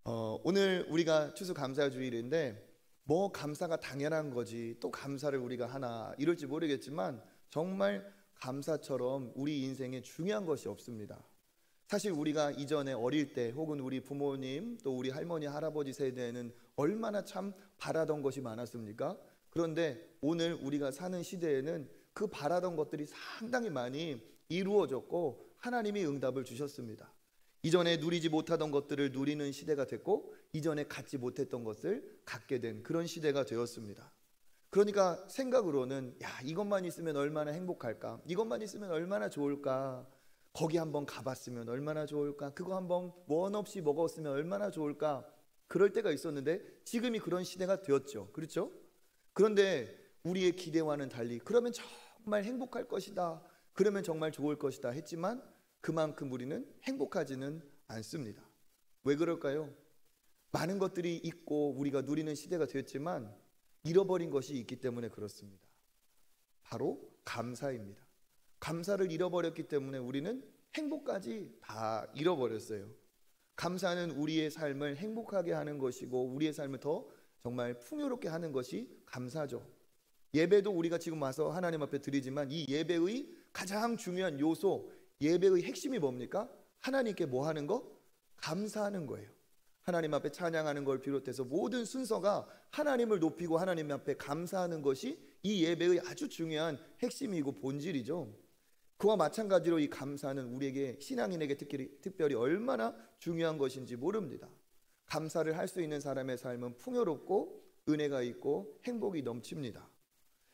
오늘 우리가 추수감사주일인데 뭐 감사가 당연한 거지 또 감사를 우리가 하나 이럴지 모르겠지만 정말 감사처럼 우리 인생에 중요한 것이 없습니다. 사실 우리가 이전에 어릴 때 혹은 우리 부모님 또 우리 할머니 할아버지 세대에는 얼마나 참 바라던 것이 많았습니까? 그런데 오늘 우리가 사는 시대에는 그 바라던 것들이 상당히 많이 이루어졌고 하나님이 응답을 주셨습니다. 이전에 누리지 못하던 것들을 누리는 시대가 됐고 이전에 갖지 못했던 것을 갖게 된 그런 시대가 되었습니다. 그러니까 생각으로는 이것만 있으면 얼마나 행복할까, 이것만 있으면 얼마나 좋을까, 거기 한번 가봤으면 얼마나 좋을까, 그거 한번 원 없이 먹었으면 얼마나 좋을까, 그럴 때가 있었는데 지금이 그런 시대가 되었죠. 그렇죠? 그런데 우리의 기대와는 달리 그러면 정말 행복할 것이다, 그러면 정말 좋을 것이다 했지만 그만큼 우리는 행복하지는 않습니다. 왜 그럴까요? 많은 것들이 있고 우리가 누리는 시대가 되었지만 잃어버린 것이 있기 때문에 그렇습니다. 바로 감사입니다. 감사를 잃어버렸기 때문에 우리는 행복까지 다 잃어버렸어요. 감사는 우리의 삶을 행복하게 하는 것이고 우리의 삶을 더 정말 풍요롭게 하는 것이 감사죠. 예배도 우리가 지금 와서 하나님 앞에 드리지만 이 예배의 가장 중요한 요소, 예배의 핵심이 뭡니까? 하나님께 뭐 하는 거? 감사하는 거예요. 하나님 앞에 찬양하는 걸 비롯해서 모든 순서가 하나님을 높이고 하나님 앞에 감사하는 것이 이 예배의 아주 중요한 핵심이고 본질이죠. 그와 마찬가지로 이 감사는 우리에게, 신앙인에게 특별히 얼마나 중요한 것인지 모릅니다. 감사를 할 수 있는 사람의 삶은 풍요롭고 은혜가 있고 행복이 넘칩니다.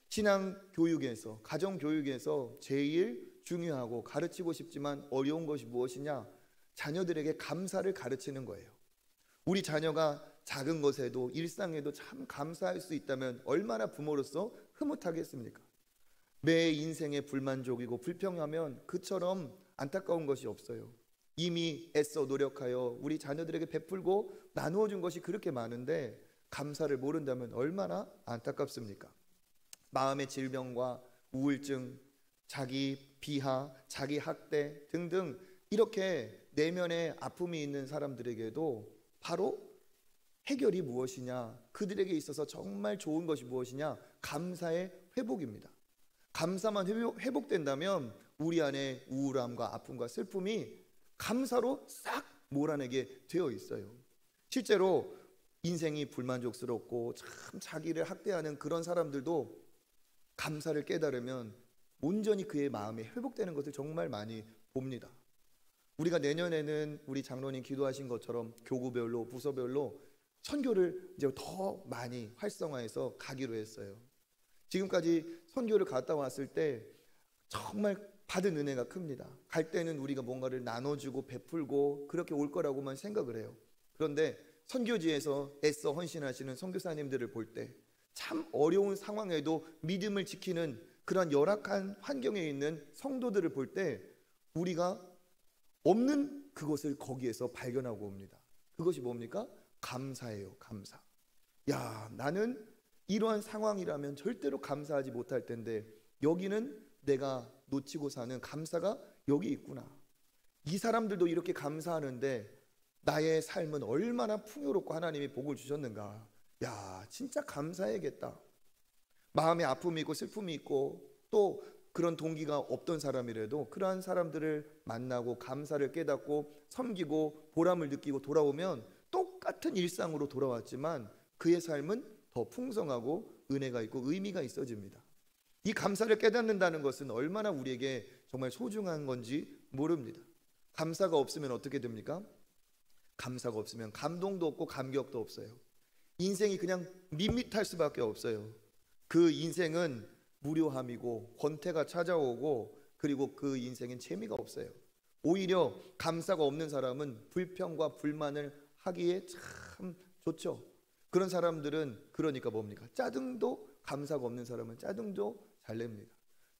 신앙 교육에서, 가정 교육에서 제일 중요하고 가르치고 싶지만 어려운 것이 무엇이냐? 자녀들에게 감사를 가르치는 거예요. 우리 자녀가 작은 것에도 일상에도 참 감사할 수 있다면 얼마나 부모로서 흐뭇하겠습니까? 매 인생에 불만족이고 불평하면 그처럼 안타까운 것이 없어요. 이미 애써 노력하여 우리 자녀들에게 베풀고 나누어 준 것이 그렇게 많은데 감사를 모른다면 얼마나 안타깝습니까? 마음의 질병과 우울증, 자기 비하, 자기 학대 등등 이렇게 내면에 아픔이 있는 사람들에게도 바로 해결이 무엇이냐, 그들에게 있어서 정말 좋은 것이 무엇이냐? 감사의 회복입니다. 감사만 회복된다면 우리 안에 우울함과 아픔과 슬픔이 감사로 싹 몰아내게 되어 있어요. 실제로 인생이 불만족스럽고 참 자기를 학대하는 그런 사람들도 감사를 깨달으면 온전히 그의 마음이 회복되는 것을 정말 많이 봅니다. 우리가 내년에는 우리 장로님 기도하신 것처럼 교구별로 부서별로 선교를 이제 더 많이 활성화해서 가기로 했어요. 지금까지 선교를 갔다 왔을 때 정말 받은 은혜가 큽니다. 갈 때는 우리가 뭔가를 나눠주고 베풀고 그렇게 올 거라고만 생각을 해요. 그런데 선교지에서 애써 헌신하시는 선교사님들을 볼 때 참 어려운 상황에도 믿음을 지키는 그런 열악한 환경에 있는 성도들을 볼 때 우리가 없는 그것을 거기에서 발견하고 옵니다. 그것이 뭡니까? 감사예요. 감사. 나는 이러한 상황이라면 절대로 감사하지 못할 텐데 여기는 내가 놓치고 사는 감사가 여기 있구나. 이 사람들도 이렇게 감사하는데 나의 삶은 얼마나 풍요롭고 하나님이 복을 주셨는가. 진짜 감사해야겠다. 마음에 아픔이 있고 슬픔이 있고 또 그런 동기가 없던 사람이라도 그러한 사람들을 만나고 감사를 깨닫고 섬기고 보람을 느끼고 돌아오면 똑같은 일상으로 돌아왔지만 그의 삶은 더 풍성하고 은혜가 있고 의미가 있어집니다. 이 감사를 깨닫는다는 것은 얼마나 우리에게 정말 소중한 건지 모릅니다. 감사가 없으면 어떻게 됩니까? 감사가 없으면 감동도 없고 감격도 없어요. 인생이 그냥 밋밋할 수밖에 없어요. 그 인생은 무료함이고 권태가 찾아오고 그리고 그 인생엔 재미가 없어요. 오히려 감사가 없는 사람은 불평과 불만을 하기에 참 좋죠. 그런 사람들은 그러니까 뭡니까? 짜증도, 감사가 없는 사람은 짜증도 잘 냅니다.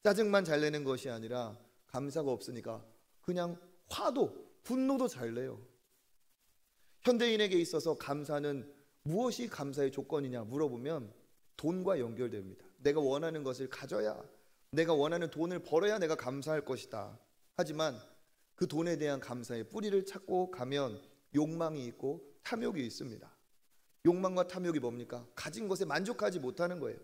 짜증만 잘 내는 것이 아니라 감사가 없으니까 그냥 화도, 분노도 잘 내요. 현대인에게 있어서 감사는 무엇이 감사의 조건이냐 물어보면 돈과 연결됩니다. 내가 원하는 것을 가져야, 내가 원하는 돈을 벌어야 내가 감사할 것이다. 하지만 그 돈에 대한 감사의 뿌리를 찾고 가면 욕망이 있고 탐욕이 있습니다. 욕망과 탐욕이 뭡니까? 가진 것에 만족하지 못하는 거예요.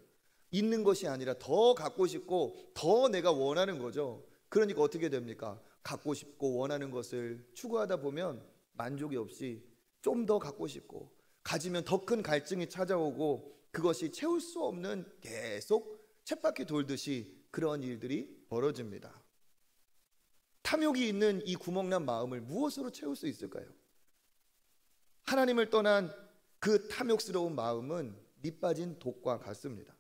있는 것이 아니라 더 갖고 싶고 더 내가 원하는 거죠. 그러니까 어떻게 됩니까? 갖고 싶고 원하는 것을 추구하다 보면 만족이 없이 좀 더 갖고 싶고, 가지면 더 큰 갈증이 찾아오고, 그것이 채울 수 없는 계속 쳇바퀴 돌듯이 그런 일들이 벌어집니다. 탐욕이 있는 이 구멍난 마음을 무엇으로 채울 수 있을까요? 하나님을 떠난 그 탐욕스러운 마음은 밑빠진 독과 같습니다.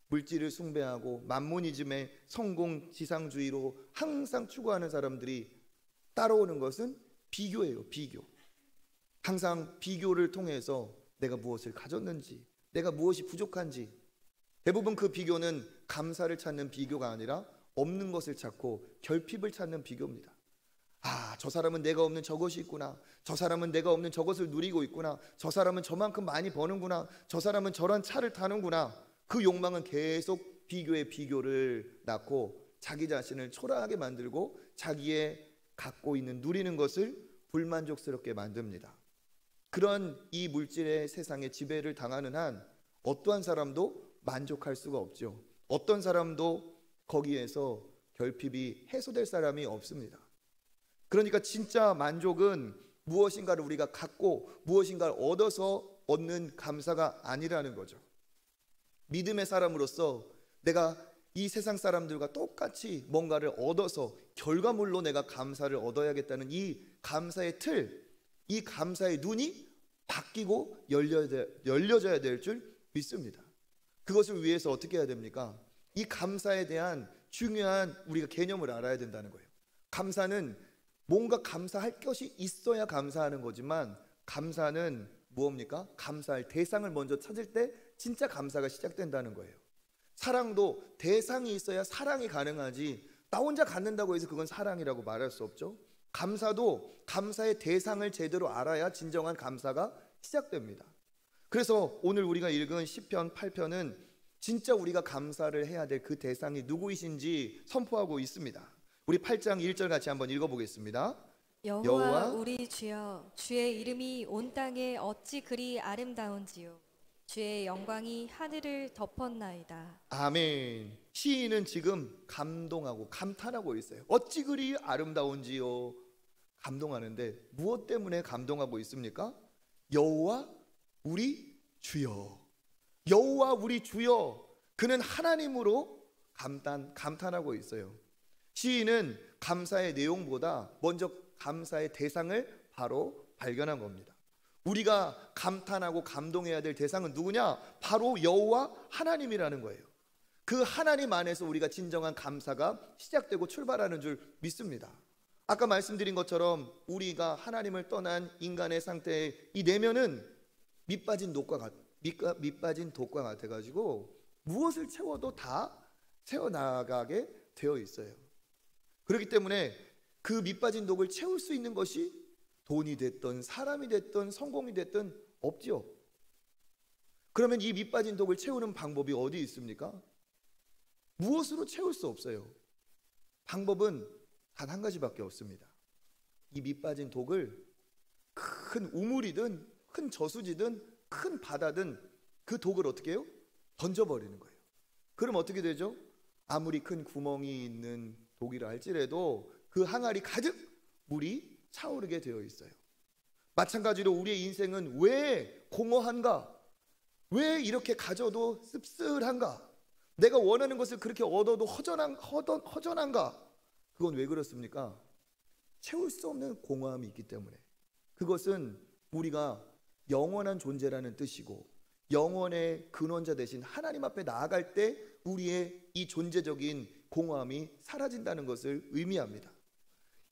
물질을 숭배하고 만모니즘의 성공 지상주의로 항상 추구하는 사람들이 따라오는 것은 비교예요. 비교. 항상 비교를 통해서 내가 무엇을 가졌는지, 내가 무엇이 부족한지, 대부분 그 비교는 감사를 찾는 비교가 아니라 없는 것을 찾고 결핍을 찾는 비교입니다. 아, 저 사람은 내가 없는 저것이 있구나. 저 사람은 내가 없는 저것을 누리고 있구나. 저 사람은 저만큼 많이 버는구나. 저 사람은 저런 차를 타는구나. 그 욕망은 계속 비교의 비교를 낳고 자기 자신을 초라하게 만들고 자기의 갖고 있는 누리는 것을 불만족스럽게 만듭니다. 그런 이 물질의 세상에 지배를 당하는 한 어떠한 사람도 만족할 수가 없죠. 어떤 사람도 거기에서 결핍이 해소될 사람이 없습니다. 그러니까 진짜 만족은 무엇인가를 우리가 갖고 무엇인가를 얻어서 얻는 감사가 아니라는 거죠. 믿음의 사람으로서 내가 이 세상 사람들과 똑같이 뭔가를 얻어서 결과물로 내가 감사를 얻어야겠다는 이 감사의 틀, 이 감사의 눈이 바뀌고 열려져야 될 줄 믿습니다. 그것을 위해서 어떻게 해야 됩니까? 이 감사에 대한 중요한 우리가 개념을 알아야 된다는 거예요. 감사는 뭔가 감사할 것이 있어야 감사하는 거지만, 감사는 무엇입니까? 감사할 대상을 먼저 찾을 때 진짜 감사가 시작된다는 거예요. 사랑도 대상이 있어야 사랑이 가능하지, 나 혼자 갖는다고 해서 그건 사랑이라고 말할 수 없죠. 감사도 감사의 대상을 제대로 알아야 진정한 감사가 시작됩니다. 그래서 오늘 우리가 읽은 시편 8편은 진짜 우리가 감사를 해야 될 그 대상이 누구이신지 선포하고 있습니다. 우리 8장 1절 같이 한번 읽어보겠습니다. 여호와 우리 주여, 주의 이름이 온 땅에 어찌 그리 아름다운지요. 주의 영광이 하늘을 덮었나이다. 아멘. 시인은 지금 감동하고 감탄하고 있어요. 어찌 그리 아름다운지요. 감동하는데 무엇 때문에 감동하고 있습니까? 여호와 우리 주여. 여호와 우리 주여. 그는 하나님으로 감탄하고 있어요. 시인은 감사의 내용보다 먼저 감사의 대상을 바로 발견한 겁니다. 우리가 감탄하고 감동해야 될 대상은 누구냐? 바로 여호와 하나님이라는 거예요. 그 하나님 안에서 우리가 진정한 감사가 시작되고 출발하는 줄 믿습니다. 아까 말씀드린 것처럼 우리가 하나님을 떠난 인간의 상태의 이 내면은 밑빠진 독과 같아가지고 무엇을 채워도 다 채워나가게 되어 있어요. 그렇기 때문에 그 밑빠진 독을 채울 수 있는 것이 돈이 됐든 사람이 됐든 성공이 됐든 없죠. 그러면 이 밑빠진 독을 채우는 방법이 어디 있습니까? 무엇으로 채울 수 없어요. 방법은 단 한 가지밖에 없습니다. 이 밑빠진 독을 큰 우물이든 큰 저수지든 큰 바다든 그 독을 어떻게 해요? 던져버리는 거예요. 그럼 어떻게 되죠? 아무리 큰 구멍이 있는 독이라 할지라도 그 항아리 가득 물이 차오르게 되어 있어요. 마찬가지로 우리의 인생은 왜 공허한가? 왜 이렇게 가져도 씁쓸한가? 내가 원하는 것을 그렇게 얻어도 허전한가? 그건 왜 그렇습니까? 채울 수 없는 공허함이 있기 때문에. 그것은 우리가 영원한 존재라는 뜻이고, 영원의 근원자 되신 하나님 앞에 나아갈 때 우리의 이 존재적인 공허함이 사라진다는 것을 의미합니다.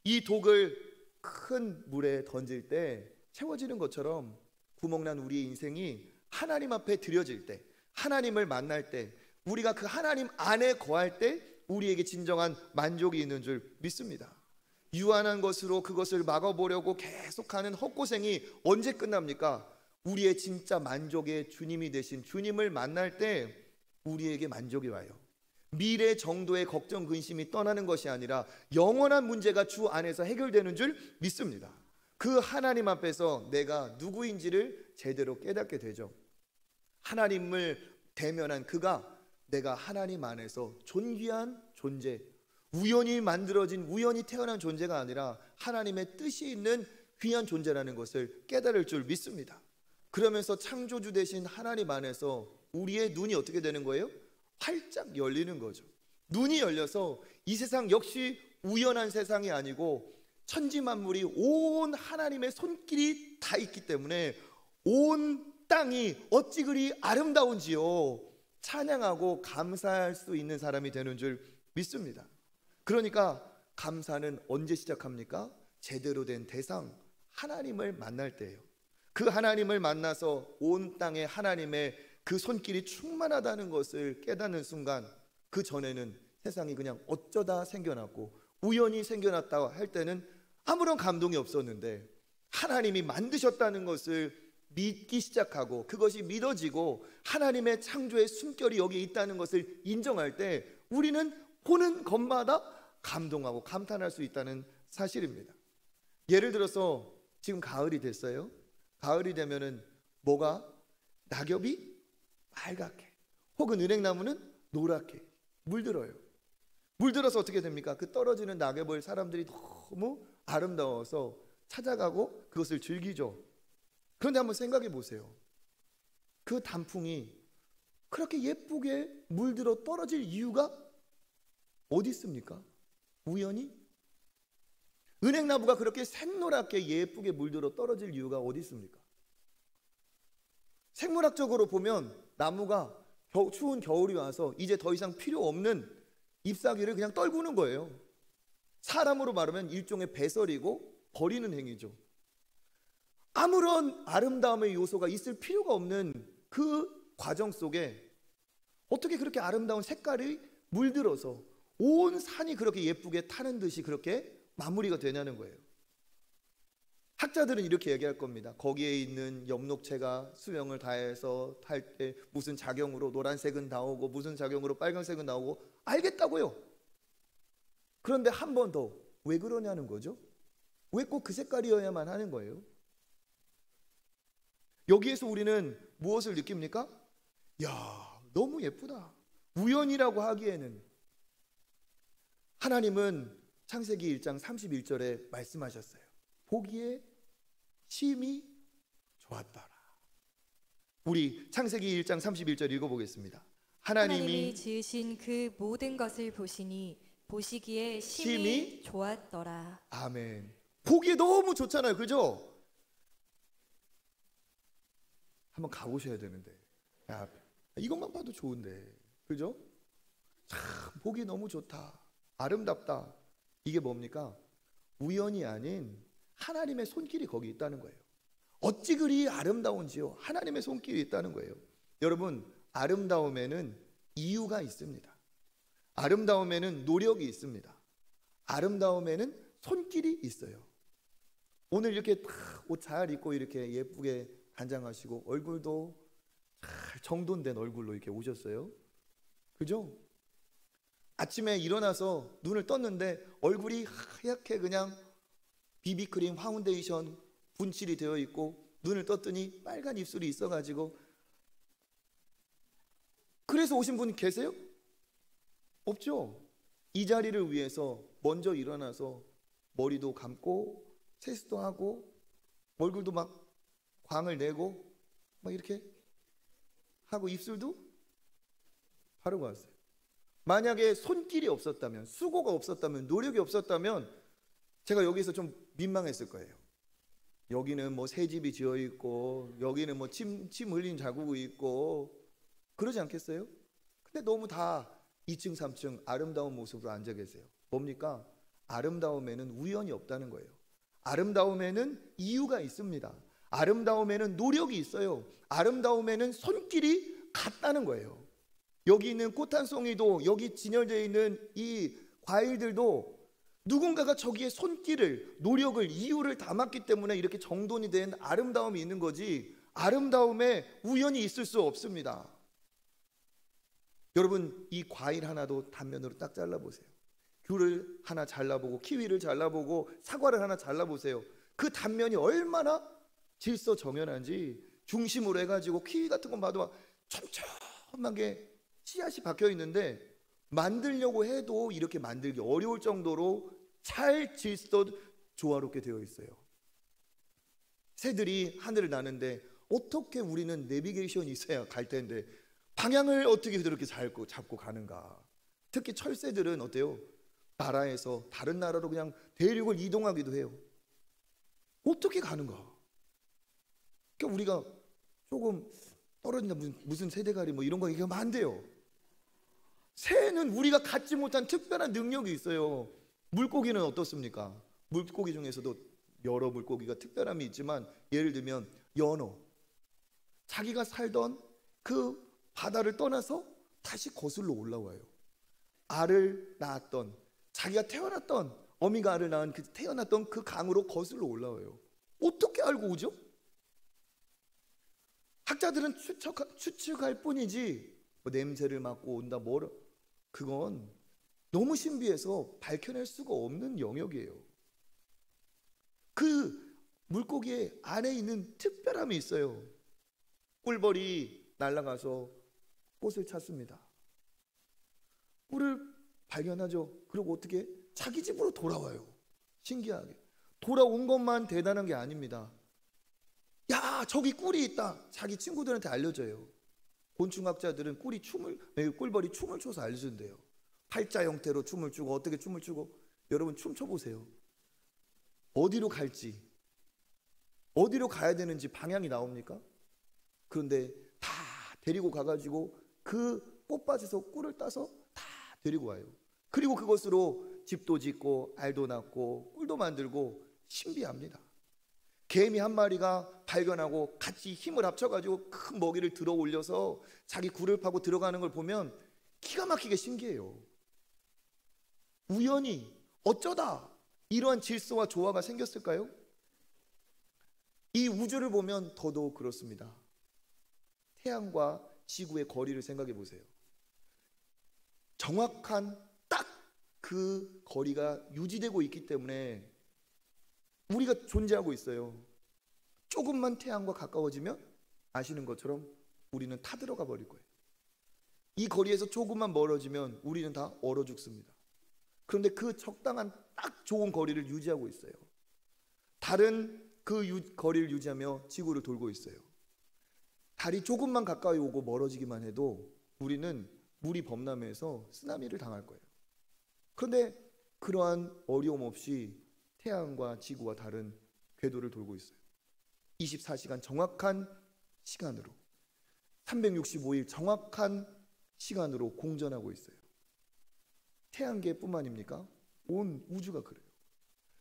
이 독을 큰 물에 던질 때 채워지는 것처럼 구멍난 우리의 인생이 하나님 앞에 드려질 때, 하나님을 만날 때, 우리가 그 하나님 안에 거할 때 우리에게 진정한 만족이 있는 줄 믿습니다. 유한한 것으로 그것을 막아보려고 계속하는 헛고생이 언제 끝납니까? 우리의 진짜 만족의 주님이 되신 주님을 만날 때 우리에게 만족이 와요. 미래 정도의 걱정 근심이 떠나는 것이 아니라 영원한 문제가 주 안에서 해결되는 줄 믿습니다. 그 하나님 앞에서 내가 누구인지를 제대로 깨닫게 되죠. 하나님을 대면한 그가 내가 하나님 안에서 존귀한 존재, 우연히 만들어진, 우연히 태어난 존재가 아니라 하나님의 뜻이 있는 귀한 존재라는 것을 깨달을 줄 믿습니다. 그러면서 창조주 되신 하나님 안에서 우리의 눈이 어떻게 되는 거예요? 활짝 열리는 거죠. 눈이 열려서 이 세상 역시 우연한 세상이 아니고 천지 만물이 온 하나님의 손길이 다 있기 때문에 온 땅이 어찌 그리 아름다운지요 찬양하고 감사할 수 있는 사람이 되는 줄 믿습니다. 그러니까 감사는 언제 시작합니까? 제대로 된 대상 하나님을 만날 때예요. 그 하나님을 만나서 온 땅에 하나님의 그 손길이 충만하다는 것을 깨닫는 순간, 그 전에는 세상이 그냥 어쩌다 생겨났고 우연히 생겨났다 할 때는 아무런 감동이 없었는데, 하나님이 만드셨다는 것을 믿기 시작하고 그것이 믿어지고 하나님의 창조의 숨결이 여기 있다는 것을 인정할 때 우리는 보는 것마다 감동하고 감탄할 수 있다는 사실입니다. 예를 들어서 지금 가을이 됐어요. 가을이 되면은 뭐가? 낙엽이 빨갛게, 혹은 은행나무는 노랗게 물들어요. 물들어서 어떻게 됩니까? 그 떨어지는 낙엽을 사람들이 너무 아름다워서 찾아가고 그것을 즐기죠. 그런데 한번 생각해 보세요. 그 단풍이 그렇게 예쁘게 물들어 떨어질 이유가 어디 있습니까? 우연히? 은행나무가 그렇게 샛노랗게 예쁘게 물들어 떨어질 이유가 어디 있습니까? 생물학적으로 보면 나무가 추운 겨울이 와서 이제 더 이상 필요 없는 잎사귀를 그냥 떨구는 거예요. 사람으로 말하면 일종의 배설이고 버리는 행위죠. 아무런 아름다움의 요소가 있을 필요가 없는 그 과정 속에 어떻게 그렇게 아름다운 색깔이 물들어서 온 산이 그렇게 예쁘게 타는 듯이 그렇게 마무리가 되냐는 거예요. 학자들은 이렇게 얘기할 겁니다. 거기에 있는 엽록체가 수명을 다해서 탈 때 무슨 작용으로 노란색은 나오고 무슨 작용으로 빨간색은 나오고 알겠다고요. 그런데 한 번 더 왜 그러냐는 거죠. 왜 꼭 그 색깔이어야만 하는 거예요? 여기에서 우리는 무엇을 느낍니까? 야, 너무 예쁘다. 우연이라고 하기에는. 하나님은 창세기 1장 31절에 말씀하셨어요. 보기에 심히 좋았더라. 우리 창세기 1장 31절 읽어보겠습니다. 하나님이 지으신 그 모든 것을 보시니 보시기에 심히 좋았더라. 아멘. 보기에 너무 좋잖아요. 그죠? 한번 가보셔야 되는데, 야, 이것만 봐도 좋은데, 그죠? 참 보기 너무 좋다, 아름답다. 이게 뭡니까? 우연이 아닌 하나님의 손길이 거기 있다는 거예요. 어찌 그리 아름다운지요, 하나님의 손길이 있다는 거예요. 여러분, 아름다움에는 이유가 있습니다. 아름다움에는 노력이 있습니다. 아름다움에는 손길이 있어요. 오늘 이렇게 옷 잘 입고 이렇게 예쁘게 단장하시고 얼굴도 잘 정돈된 얼굴로 이렇게 오셨어요. 그죠? 아침에 일어나서 눈을 떴는데 얼굴이 하얗게 그냥 비비크림, 파운데이션 분칠이 되어 있고, 눈을 떴더니 빨간 입술이 있어가지고, 그래서 오신 분 계세요? 없죠? 이 자리를 위해서 먼저 일어나서 머리도 감고 세수도 하고 얼굴도 막 광을 내고 막 이렇게 하고 입술도 바르고 왔어요. 만약에 손길이 없었다면, 수고가 없었다면, 노력이 없었다면 제가 여기서 좀 민망했을 거예요. 여기는 뭐 새집이 지어 있고 여기는 뭐 침 흘린 자국이 있고 그러지 않겠어요? 근데 너무 다 2층 3층 아름다운 모습으로 앉아 계세요. 뭡니까? 아름다움에는 우연이 없다는 거예요. 아름다움에는 이유가 있습니다. 아름다움에는 노력이 있어요. 아름다움에는 손길이 같다는 거예요. 여기 있는 꽃 한 송이도, 여기 진열되어 있는 이 과일들도 누군가가 저기에 손길을, 노력을, 이유를 담았기 때문에 이렇게 정돈이 된 아름다움이 있는 거지, 아름다움에 우연이 있을 수 없습니다. 여러분, 이 과일 하나도 단면으로 딱 잘라보세요. 귤을 하나 잘라보고 키위를 잘라보고 사과를 하나 잘라보세요. 그 단면이 얼마나 질서 정연한지 중심으로 해가지고 키 같은 거 봐도 막 촘촘하게 씨앗이 박혀 있는데 만들려고 해도 이렇게 만들기 어려울 정도로 잘 질서 조화롭게 되어 있어요. 새들이 하늘을 나는데 어떻게 우리는 내비게이션이 있어야 갈 텐데 방향을 어떻게 그렇게 잡고 가는가. 특히 철새들은 어때요? 나라에서 다른 나라로 그냥 대륙을 이동하기도 해요. 어떻게 가는가. 그러니까 우리가 조금 떨어진다 무슨 세대가리 뭐 이런 거 얘기하면 안 돼요. 새는 우리가 갖지 못한 특별한 능력이 있어요. 물고기는 어떻습니까? 물고기 중에서도 여러 물고기가 특별함이 있지만 예를 들면 연어, 자기가 살던 그 바다를 떠나서 다시 거슬러 올라와요. 알을 낳았던, 자기가 태어났던, 어미가 알을 낳은 그 태어났던 그 강으로 거슬러 올라와요. 어떻게 알고 오죠? 학자들은 추측할 뿐이지 뭐 냄새를 맡고 온다 뭐라, 그건 너무 신비해서 밝혀낼 수가 없는 영역이에요. 그 물고기의 안에 있는 특별함이 있어요. 꿀벌이 날아가서 꽃을 찾습니다. 꿀을 발견하죠. 그리고 어떻게 자기 집으로 돌아와요. 신기하게. 돌아온 것만 대단한 게 아닙니다. 야, 저기 꿀이 있다. 자기 친구들한테 알려줘요. 곤충학자들은 꿀벌이 춤을 춰서 알려준대요. 팔자 형태로 춤을 추고 어떻게 춤을 추고. 여러분 춤 춰보세요. 어디로 갈지, 어디로 가야 되는지 방향이 나옵니까? 그런데 다 데리고 가가지고 그 꽃밭에서 꿀을 따서 다 데리고 와요. 그리고 그것으로 집도 짓고 알도 낳고 꿀도 만들고 신비합니다. 개미 한 마리가 발견하고 같이 힘을 합쳐가지고 큰 먹이를 들어 올려서 자기 굴을 파고 들어가는 걸 보면 기가 막히게 신기해요. 우연히 어쩌다 이러한 질서와 조화가 생겼을까요? 이 우주를 보면 더더욱 그렇습니다. 태양과 지구의 거리를 생각해 보세요. 정확한 딱 그 거리가 유지되고 있기 때문에 우리가 존재하고 있어요. 조금만 태양과 가까워지면 아시는 것처럼 우리는 타들어가 버릴 거예요. 이 거리에서 조금만 멀어지면 우리는 다 얼어 죽습니다. 그런데 그 적당한 딱 좋은 거리를 유지하고 있어요. 달은 그 거리를 유지하며 지구를 돌고 있어요. 달이 조금만 가까이 오고 멀어지기만 해도 우리는 물이 범람해서 쓰나미를 당할 거예요. 그런데 그러한 어려움 없이 태양과 지구와 달은 궤도를 돌고 있어요. 24시간 정확한 시간으로 365일 정확한 시간으로 공전하고 있어요. 태양계뿐만입니까? 온 우주가 그래요.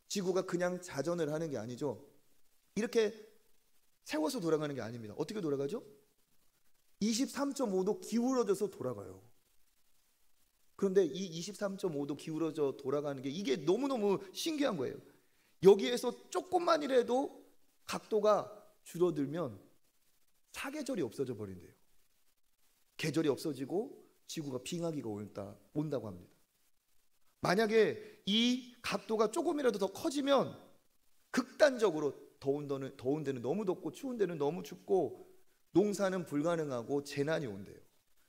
지구가 그냥 자전을 하는 게 아니죠. 이렇게 세워서 돌아가는 게 아닙니다. 어떻게 돌아가죠? 23.5도 기울어져서 돌아가요. 그런데 이 23.5도 기울어져 돌아가는 게 이게 너무너무 신기한 거예요. 여기에서 조금만이라도 각도가 줄어들면 사계절이 없어져 버린대요. 계절이 없어지고 지구가 빙하기가 온다고 합니다. 만약에 이 각도가 조금이라도 더 커지면 극단적으로 더운 데는 너무 덥고 추운 데는 너무 춥고 농사는 불가능하고 재난이 온대요.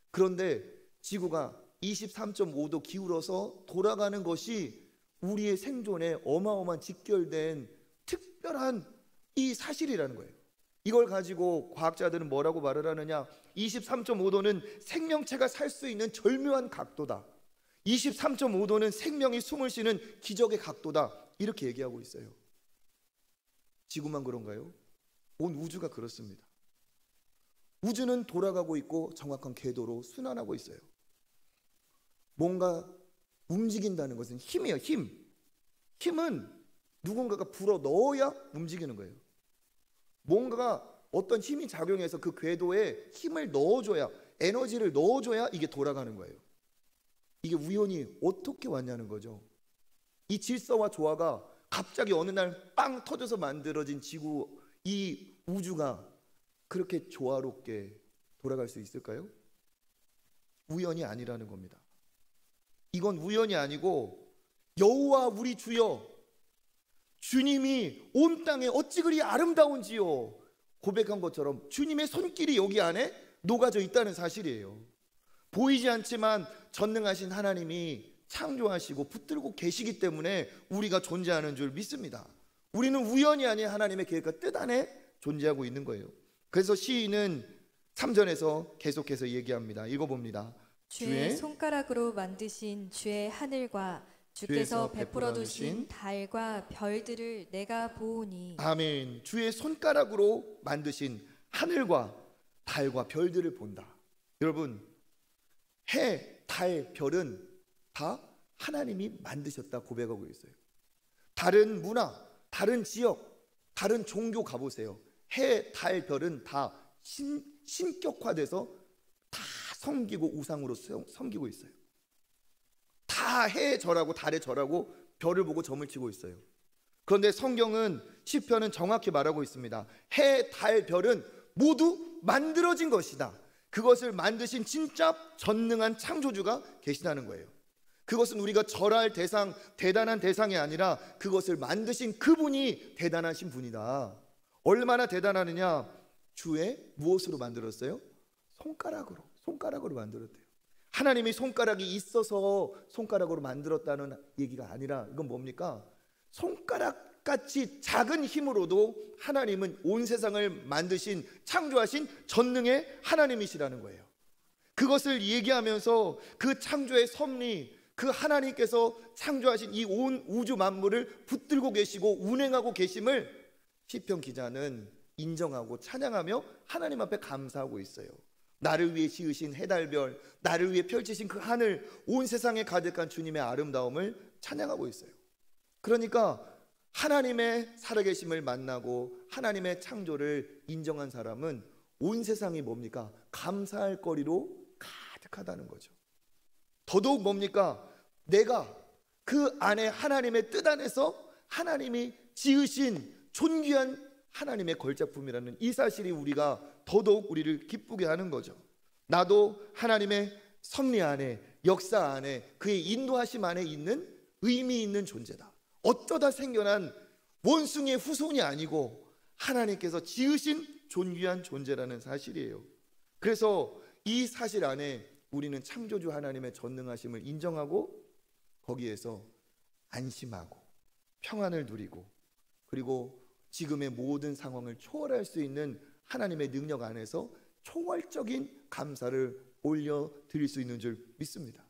그런데 지구가 23.5도 기울어서 돌아가는 것이 우리의 생존에 어마어마한 직결된 특별한 이 사실이라는 거예요. 이걸 가지고 과학자들은 뭐라고 말을 하느냐? 23.5도는 생명체가 살 수 있는 절묘한 각도다. 23.5도는 생명이 숨을 쉬는 기적의 각도다. 이렇게 얘기하고 있어요. 지구만 그런가요? 온 우주가 그렇습니다. 우주는 돌아가고 있고 정확한 궤도로 순환하고 있어요. 뭔가 움직인다는 것은 힘이에요. 힘은 누군가가 불어 넣어야 움직이는 거예요. 뭔가가 어떤 힘이 작용해서 그 궤도에 힘을 넣어줘야, 에너지를 넣어줘야 이게 돌아가는 거예요. 이게 우연히 어떻게 왔냐는 거죠. 이 질서와 조화가 갑자기 어느 날 빵 터져서 만들어진 지구, 이 우주가 그렇게 조화롭게 돌아갈 수 있을까요? 우연이 아니라는 겁니다. 이건 우연이 아니고 여호와 우리 주여 주님이 온 땅에 어찌 그리 아름다운지요 고백한 것처럼 주님의 손길이 여기 안에 녹아져 있다는 사실이에요. 보이지 않지만 전능하신 하나님이 창조하시고 붙들고 계시기 때문에 우리가 존재하는 줄 믿습니다. 우리는 우연이 아닌 하나님의 계획과 뜻 안에 존재하고 있는 거예요. 그래서 시인은 3절에서 계속해서 얘기합니다. 읽어봅니다. 주의 손가락으로 만드신 주의 하늘과 주께서 베풀어 두신 달과 별들을 내가 보오니. 아멘. 주의 손가락으로 만드신 하늘과 달과 별들을 본다. 여러분, 해, 달, 별은 다 하나님이 만드셨다 고백하고 있어요. 다른 문화, 다른 지역, 다른 종교 가보세요. 해, 달, 별은 다 신격화돼서 다 섬기고 우상으로 섬기고 있어요. 다 해에 절하고 달에 절하고 별을 보고 점을 치고 있어요. 그런데 성경은 시편은 정확히 말하고 있습니다. 해, 달, 별은 모두 만들어진 것이다. 그것을 만드신 진짜 전능한 창조주가 계시다는 거예요. 그것은 우리가 절할 대상, 대단한 대상이 아니라 그것을 만드신 그분이 대단하신 분이다. 얼마나 대단하느냐? 주의 무엇으로 만들었어요? 손가락으로 만들었대요. 하나님이 손가락이 있어서 손가락으로 만들었다는 얘기가 아니라 이건 뭡니까? 손가락같이 작은 힘으로도 하나님은 온 세상을 만드신 창조하신 전능의 하나님이시라는 거예요. 그것을 얘기하면서 그 창조의 섭리, 그 하나님께서 창조하신 이 온 우주 만물을 붙들고 계시고 운행하고 계심을 시편 기자는 인정하고 찬양하며 하나님 앞에 감사하고 있어요. 나를 위해 지으신 해달별, 나를 위해 펼치신 그 하늘, 온 세상에 가득한 주님의 아름다움을 찬양하고 있어요. 그러니까 하나님의 살아계심을 만나고 하나님의 창조를 인정한 사람은 온 세상이 뭡니까? 감사할 거리로 가득하다는 거죠. 더더욱 뭡니까? 내가 그 안에 하나님의 뜻 안에서 하나님이 지으신 존귀한 하나님의 걸작품이라는 이 사실이 우리가 더더욱 우리를 기쁘게 하는 거죠. 나도 하나님의 섭리 안에, 역사 안에, 그의 인도하심 안에 있는 의미 있는 존재다. 어쩌다 생겨난 원숭이의 후손이 아니고 하나님께서 지으신 존귀한 존재라는 사실이에요. 그래서 이 사실 안에 우리는 창조주 하나님의 전능하심을 인정하고 거기에서 안심하고 평안을 누리고 그리고 지금의 모든 상황을 초월할 수 있는 하나님의 능력 안에서 초월적인 감사를 올려드릴 수 있는 줄 믿습니다.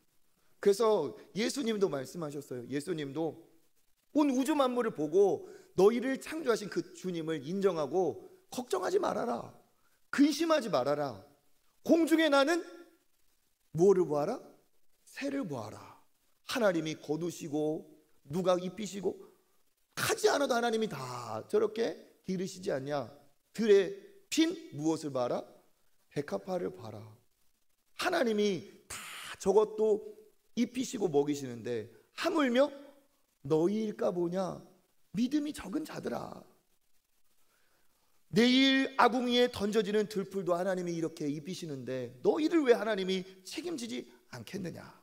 그래서 예수님도 말씀하셨어요. 예수님도 온 우주 만물을 보고 너희를 창조하신 그 주님을 인정하고 걱정하지 말아라. 근심하지 말아라. 공중에 나는 무엇을 보아라? 새를 보아라. 하나님이 거두시고 누가 입히시고 하지 않아도 하나님이 다 저렇게 기르시지 않냐? 들에 핀 무엇을 봐라? 백합화를 봐라. 하나님이 다 저것도 입히시고 먹이시는데 하물며 너희일까 보냐? 믿음이 적은 자들아. 내일 아궁이에 던져지는 들풀도 하나님이 이렇게 입히시는데 너희를 왜 하나님이 책임지지 않겠느냐?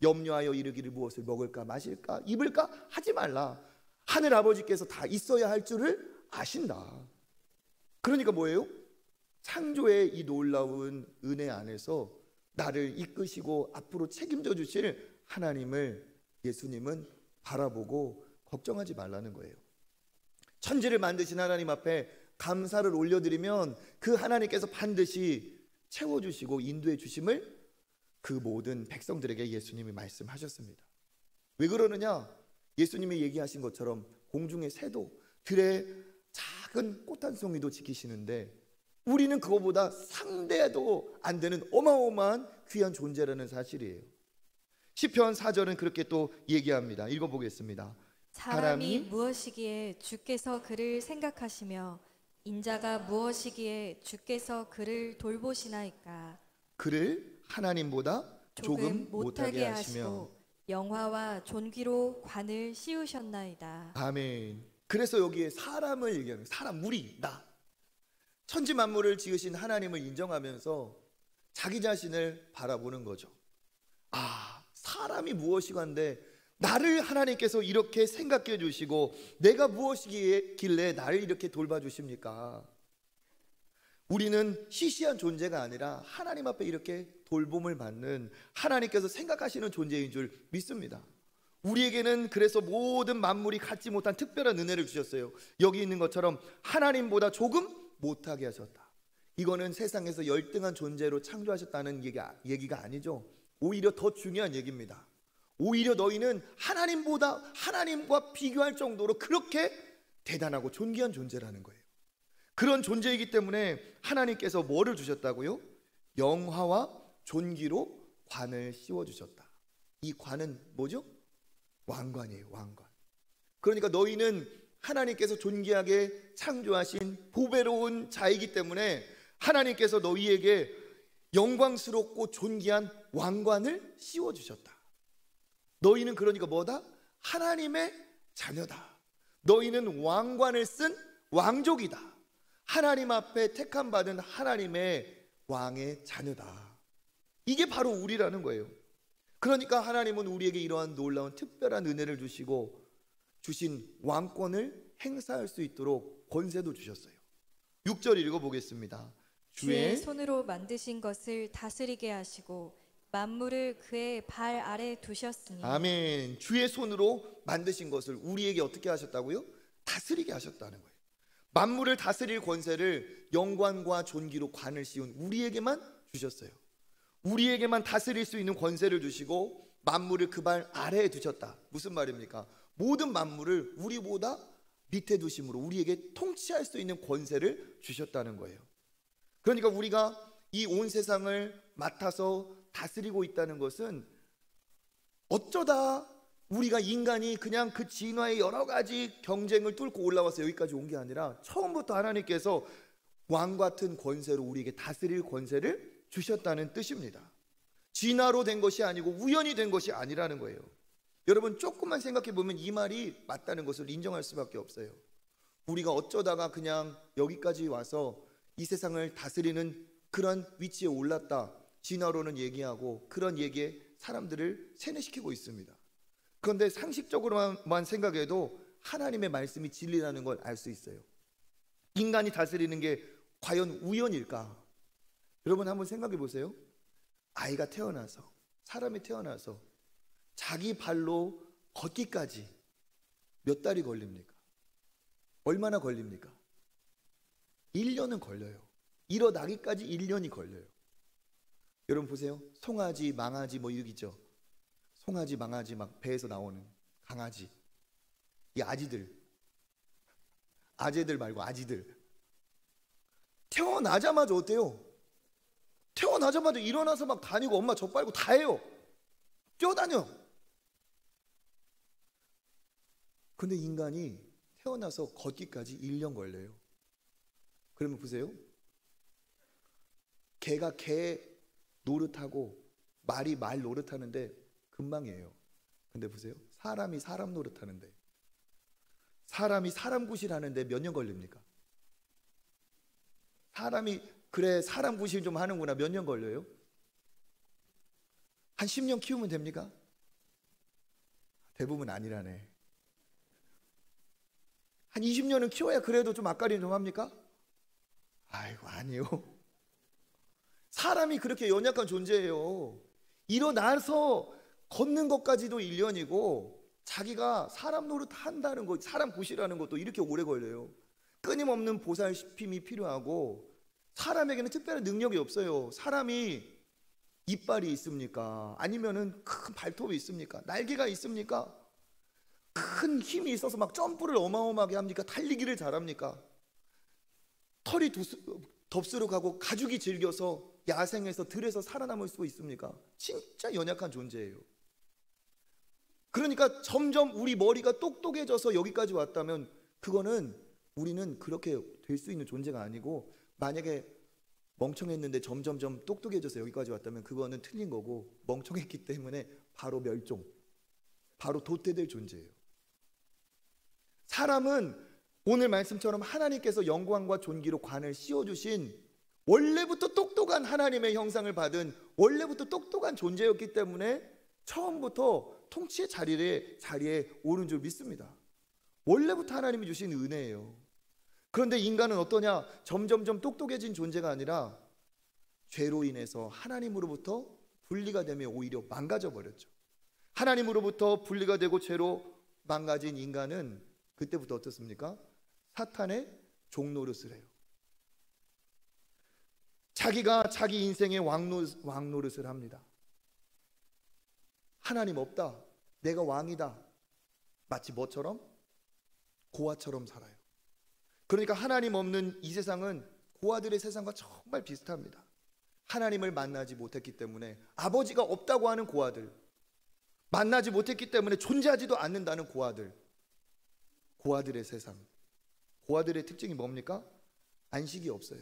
염려하여 이르기를 무엇을 먹을까 마실까 입을까 하지 말라. 하늘 아버지께서 다 있어야 할 줄을 아신다. 그러니까 뭐예요? 창조의 이 놀라운 은혜 안에서 나를 이끄시고 앞으로 책임져 주실 하나님을 예수님은 바라보고 걱정하지 말라는 거예요. 천지를 만드신 하나님 앞에 감사를 올려드리면 그 하나님께서 반드시 채워주시고 인도해 주심을 그 모든 백성들에게 예수님이 말씀하셨습니다. 왜 그러느냐? 예수님이 얘기하신 것처럼 공중의 새도 들의 작은 꽃 한 송이도 지키시는데 우리는 그거보다 상대도 안 되는 어마어마한 귀한 존재라는 사실이에요. 시편 4절은 그렇게 또 얘기합니다. 읽어보겠습니다. 사람이 무엇이기에 주께서 그를 생각하시며 인자가 무엇이기에 주께서 그를 돌보시나이까. 그를 하나님보다 조금 못하게 하시며 영화와 존귀로 관을 씌우셨나이다. 아멘. 그래서 여기에 사람을 얘기하는 사람, 우리, 나 천지 만물을 지으신 하나님을 인정하면서 자기 자신을 바라보는 거죠. 아, 사람이 무엇이간데 나를 하나님께서 이렇게 생각해 주시고 내가 무엇이길래 나를 이렇게 돌봐주십니까? 우리는 시시한 존재가 아니라 하나님 앞에 이렇게 돌봄을 받는 하나님께서 생각하시는 존재인 줄 믿습니다. 우리에게는 그래서 모든 만물이 갖지 못한 특별한 은혜를 주셨어요. 여기 있는 것처럼 하나님보다 조금 못하게 하셨다. 이거는 세상에서 열등한 존재로 창조하셨다는 얘기가 아니죠. 오히려 더 중요한 얘기입니다. 오히려 너희는 하나님과 비교할 정도로 그렇게 대단하고 존귀한 존재라는 거예요. 그런 존재이기 때문에 하나님께서 뭐를 주셨다고요? 영화와 존귀로 관을 씌워주셨다. 이 관은 뭐죠? 왕관이에요. 왕관. 그러니까 너희는 하나님께서 존귀하게 창조하신 보배로운 자이기 때문에 하나님께서 너희에게 영광스럽고 존귀한 왕관을 씌워주셨다. 너희는 그러니까 뭐다? 하나님의 자녀다. 너희는 왕관을 쓴 왕족이다. 하나님 앞에 택함받은 하나님의 왕의 자녀다. 이게 바로 우리라는 거예요. 그러니까 하나님은 우리에게 이러한 놀라운 특별한 은혜를 주시고 주신 왕권을 행사할 수 있도록 권세도 주셨어요. 6절 읽어보겠습니다. 주의 손으로 만드신 것을 다스리게 하시고 만물을 그의 발 아래 두셨으니. 아멘. 주의 손으로 만드신 것을 우리에게 어떻게 하셨다고요? 다스리게 하셨다는 거예요. 만물을 다스릴 권세를 영광과 존귀로 관을 씌운 우리에게만 주셨어요. 우리에게만 다스릴 수 있는 권세를 주시고 만물을 그 발 아래에 두셨다. 무슨 말입니까? 모든 만물을 우리보다 밑에 두심으로 우리에게 통치할 수 있는 권세를 주셨다는 거예요. 그러니까 우리가 이 온 세상을 맡아서 다스리고 있다는 것은 어쩌다 우리가 인간이 그냥 그 진화의 여러 가지 경쟁을 뚫고 올라와서 여기까지 온 게 아니라 처음부터 하나님께서 왕 같은 권세로 우리에게 다스릴 권세를 주셨다는 뜻입니다. 진화로 된 것이 아니고 우연히 된 것이 아니라는 거예요. 여러분 조금만 생각해 보면 이 말이 맞다는 것을 인정할 수밖에 없어요. 우리가 어쩌다가 그냥 여기까지 와서 이 세상을 다스리는 그런 위치에 올랐다. 진화로는 얘기하고 그런 얘기에 사람들을 세뇌시키고 있습니다. 그런데 상식적으로만 생각해도 하나님의 말씀이 진리라는 걸 알 수 있어요. 인간이 다스리는 게 과연 우연일까? 여러분 한번 생각해 보세요. 아이가 태어나서 사람이 태어나서 자기 발로 걷기까지 몇 달이 걸립니까? 얼마나 걸립니까? 1년은 걸려요. 일어나기까지 1년이 걸려요. 여러분 보세요. 송아지, 망아지 뭐 이러기죠. 송아지, 망아지 막 배에서 나오는 강아지, 이 아재들 말고 아지들 태어나자마자 어때요? 태어나자마자 일어나서 막 다니고 엄마 젖 빨고 다 해요. 뛰어다녀. 근데 인간이 태어나서 걷기까지 1년 걸려요. 그러면 보세요. 개가 개 노릇하고 말이 말 노릇하는데 금방이에요. 근데 보세요. 사람이 사람 노릇하는데, 사람이 사람 구실하는데 몇 년 걸립니까? 사람이 그래 사람 구실 좀 하는구나 몇 년 걸려요? 한 10년 키우면 됩니까? 대부분 아니라네. 한 20년은 키워야 그래도 좀 앞가림 좀 합니까? 아이고 아니요. 사람이 그렇게 연약한 존재예요. 일어나서 걷는 것까지도 1년이고 자기가 사람 노릇 한다는 거, 사람 구실하는 것도 이렇게 오래 걸려요. 끊임없는 보살핌이 필요하고 사람에게는 특별한 능력이 없어요. 사람이 이빨이 있습니까? 아니면은 큰 발톱이 있습니까? 날개가 있습니까? 큰 힘이 있어서 막 점프를 어마어마하게 합니까? 달리기를 잘합니까? 털이 덥수룩하고 가죽이 질겨서 야생에서 들에서 살아남을 수 있습니까? 진짜 연약한 존재예요. 그러니까 점점 우리 머리가 똑똑해져서 여기까지 왔다면 그거는 우리는 그렇게 될 수 있는 존재가 아니고, 만약에 멍청했는데 점점점 똑똑해져서 여기까지 왔다면 그거는 틀린 거고, 멍청했기 때문에 바로 멸종, 바로 도태될 존재예요. 사람은 오늘 말씀처럼 하나님께서 영광과 존귀로 관을 씌워주신 원래부터 똑똑한 하나님의 형상을 받은 원래부터 똑똑한 존재였기 때문에 처음부터 통치의 자리에 오른 줄 믿습니다. 원래부터 하나님이 주신 은혜예요. 그런데 인간은 어떠냐? 점점점 똑똑해진 존재가 아니라 죄로 인해서 하나님으로부터 분리가 되며 오히려 망가져 버렸죠. 하나님으로부터 분리가 되고 죄로 망가진 인간은 그때부터 어떻습니까? 사탄의 종노릇을 해요. 자기가 자기 인생의 왕노릇을 합니다. 하나님 없다, 내가 왕이다. 마치 뭐처럼? 고아처럼 살아요. 그러니까 하나님 없는 이 세상은 고아들의 세상과 정말 비슷합니다. 하나님을 만나지 못했기 때문에, 아버지가 없다고 하는 고아들, 만나지 못했기 때문에 존재하지도 않는다는 고아들, 고아들의 세상. 고아들의 특징이 뭡니까? 안식이 없어요.